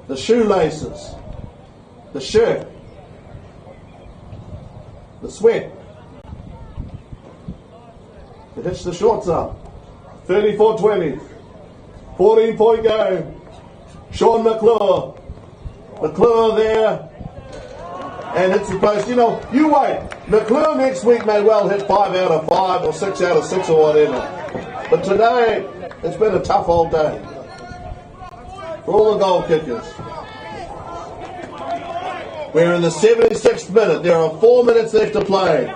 The shoelaces. The shirt. The sweat. To hitch the shorts up. 34-20. 14-point game. Sean McClure. McClure there. And hits the post. You know, you wait. McClure next week may well hit 5 out of 5 or 6 out of 6 or whatever. But today, it's been a tough old day. For all the goal kickers. We're in the 76th minute. There are 4 minutes left to play.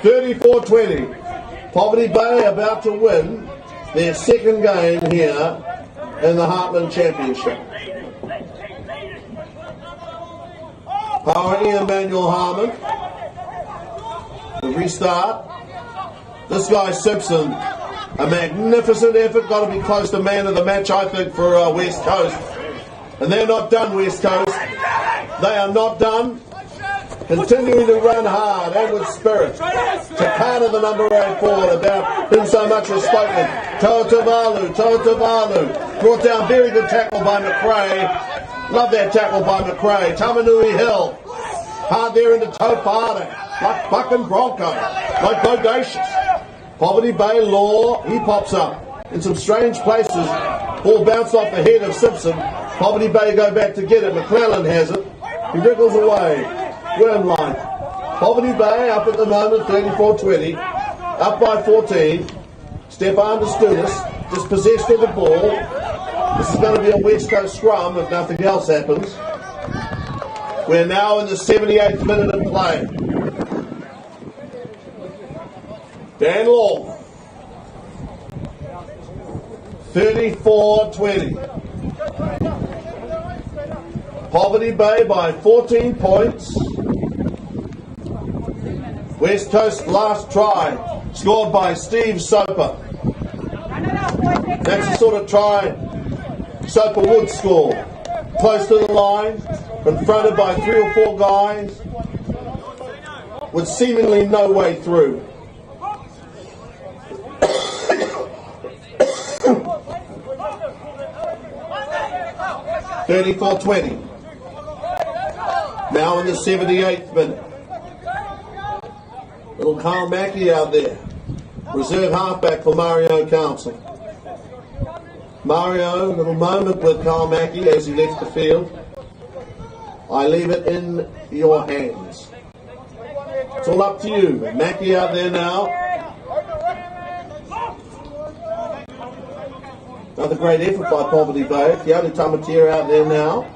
34-20. Poverty Bay about to win their second game here in the Heartland Championship. Power Emmanuel Harmon. The restart. This guy Simpson, a magnificent effort. Got to be close to man of the match, I think, for West Coast. And they're not done, West Coast. They are not done. Continuing to run hard and with spirit. Takana, the number 8 forward, about whom so much was spoken. Toa Tavalu. Brought down, very good tackle by McRae. Love that tackle by McRae. Tamanui Hill. Hard there into Topata. Like fucking Bronco. Like bodacious. Poverty Bay Law. He pops up in some strange places. Ball bounced off the head of Simpson. Poverty Bay go back to get it. McClellan has it. He wriggles away. Wormline. Poverty Bay up at the moment, 34-20. Up by 14. Stefan Destunis dispossessed of the ball. This is going to be a West Coast scrum if nothing else happens. We're now in the 78th minute of play. Dan Law. 34-20. Poverty Bay by 14 points. West Coast last try scored by Steve Soper. That's the sort of try Soper would score. Close to the line, confronted by 3 or 4 guys with seemingly no way through. $34-20. Now in the 78th minute. Little Carl Mackey out there. Reserve halfback for Mario Council. Mario, little moment with Carl Mackey as he left the field. I leave it in your hands. It's all up to you. Mackey out there now. Another great effort by Poverty Bay. Keanu Tamatea out there now.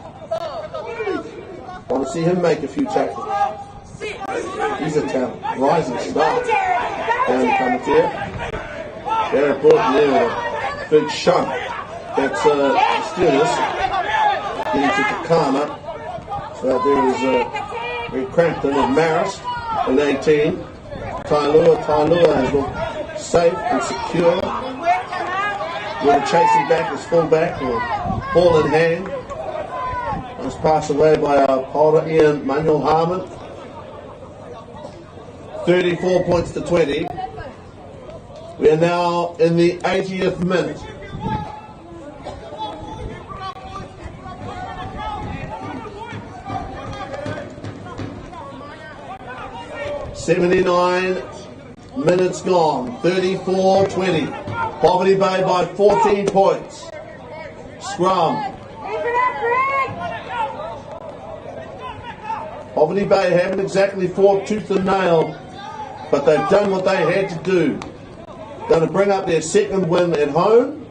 Want to see him make a few tackles. He's a talent. Rising star. Keanu Tamatea. Jared Broughton there with a big shunt. That's Stewart. Getting to Takana. So out there is Rick Crampton of Marist in 18. Tailua has looked safe and secure. Whether chasing back his full-back or ball in hand. Was passed away by our Paula Ian Manuel Harmon. 34 points to 20. We are now in the 80th minute. $79 minutes gone. 34-20. Poverty Bay by 14 points. Scrum. Poverty Bay haven't exactly fought tooth and nail, but they've done what they had to do. Going to bring up their second win at home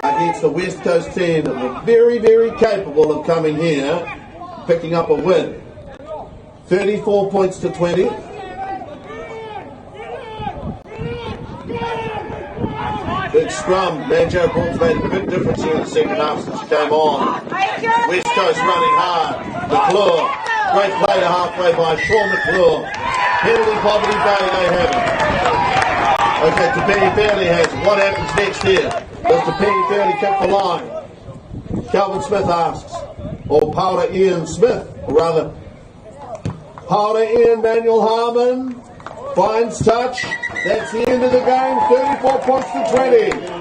against the West Coast team that were very, very capable of coming here, picking up a win. 34 points to 20. scrum. Banjo Ball's made a big difference here in the second half since he came on. West Coast running hard. McClure. Great play to halfway by Sean McClure. Penalty Poverty Bay, they have it. Okay, Tepeni Fairley has it. What happens next here? Does Tepeni Fairley kick the line? Calvin Smith asks. Or Powder Ian Smith, or rather, Powder Ian Daniel Harmon finds touch. That's the end of the game. 34 points to 20.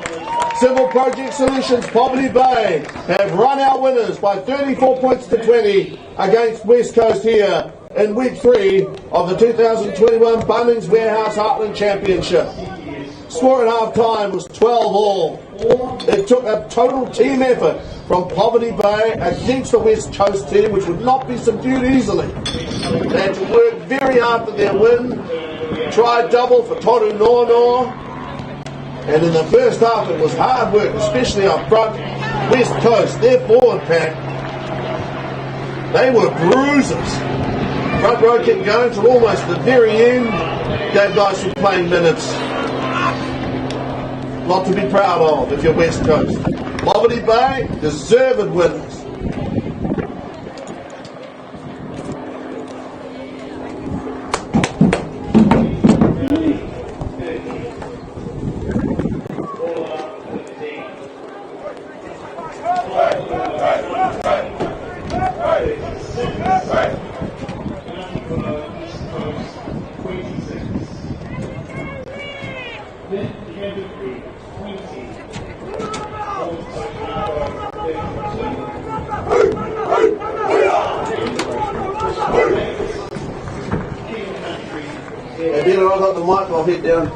Civil Project Solutions, Poverty Bay have run our winners by 34 points to 20 against West Coast here in week 3 of the 2021 Bunnings Warehouse Heartland Championship. Score at half time was 12-all. It took a total team effort from Poverty Bay against the West Coast team, which would not be subdued easily. They had to work very hard for their win. Tried double for Toru Nono. And in the first half it was hard work, especially up front. West Coast, their forward pack, they were bruisers. Front row kept going till almost the very end. Gave guys some playing minutes. Lot to be proud of if you're West Coast. Poverty Bay, deserved winners. Hey, Bill, I got the mic, I'll hit down.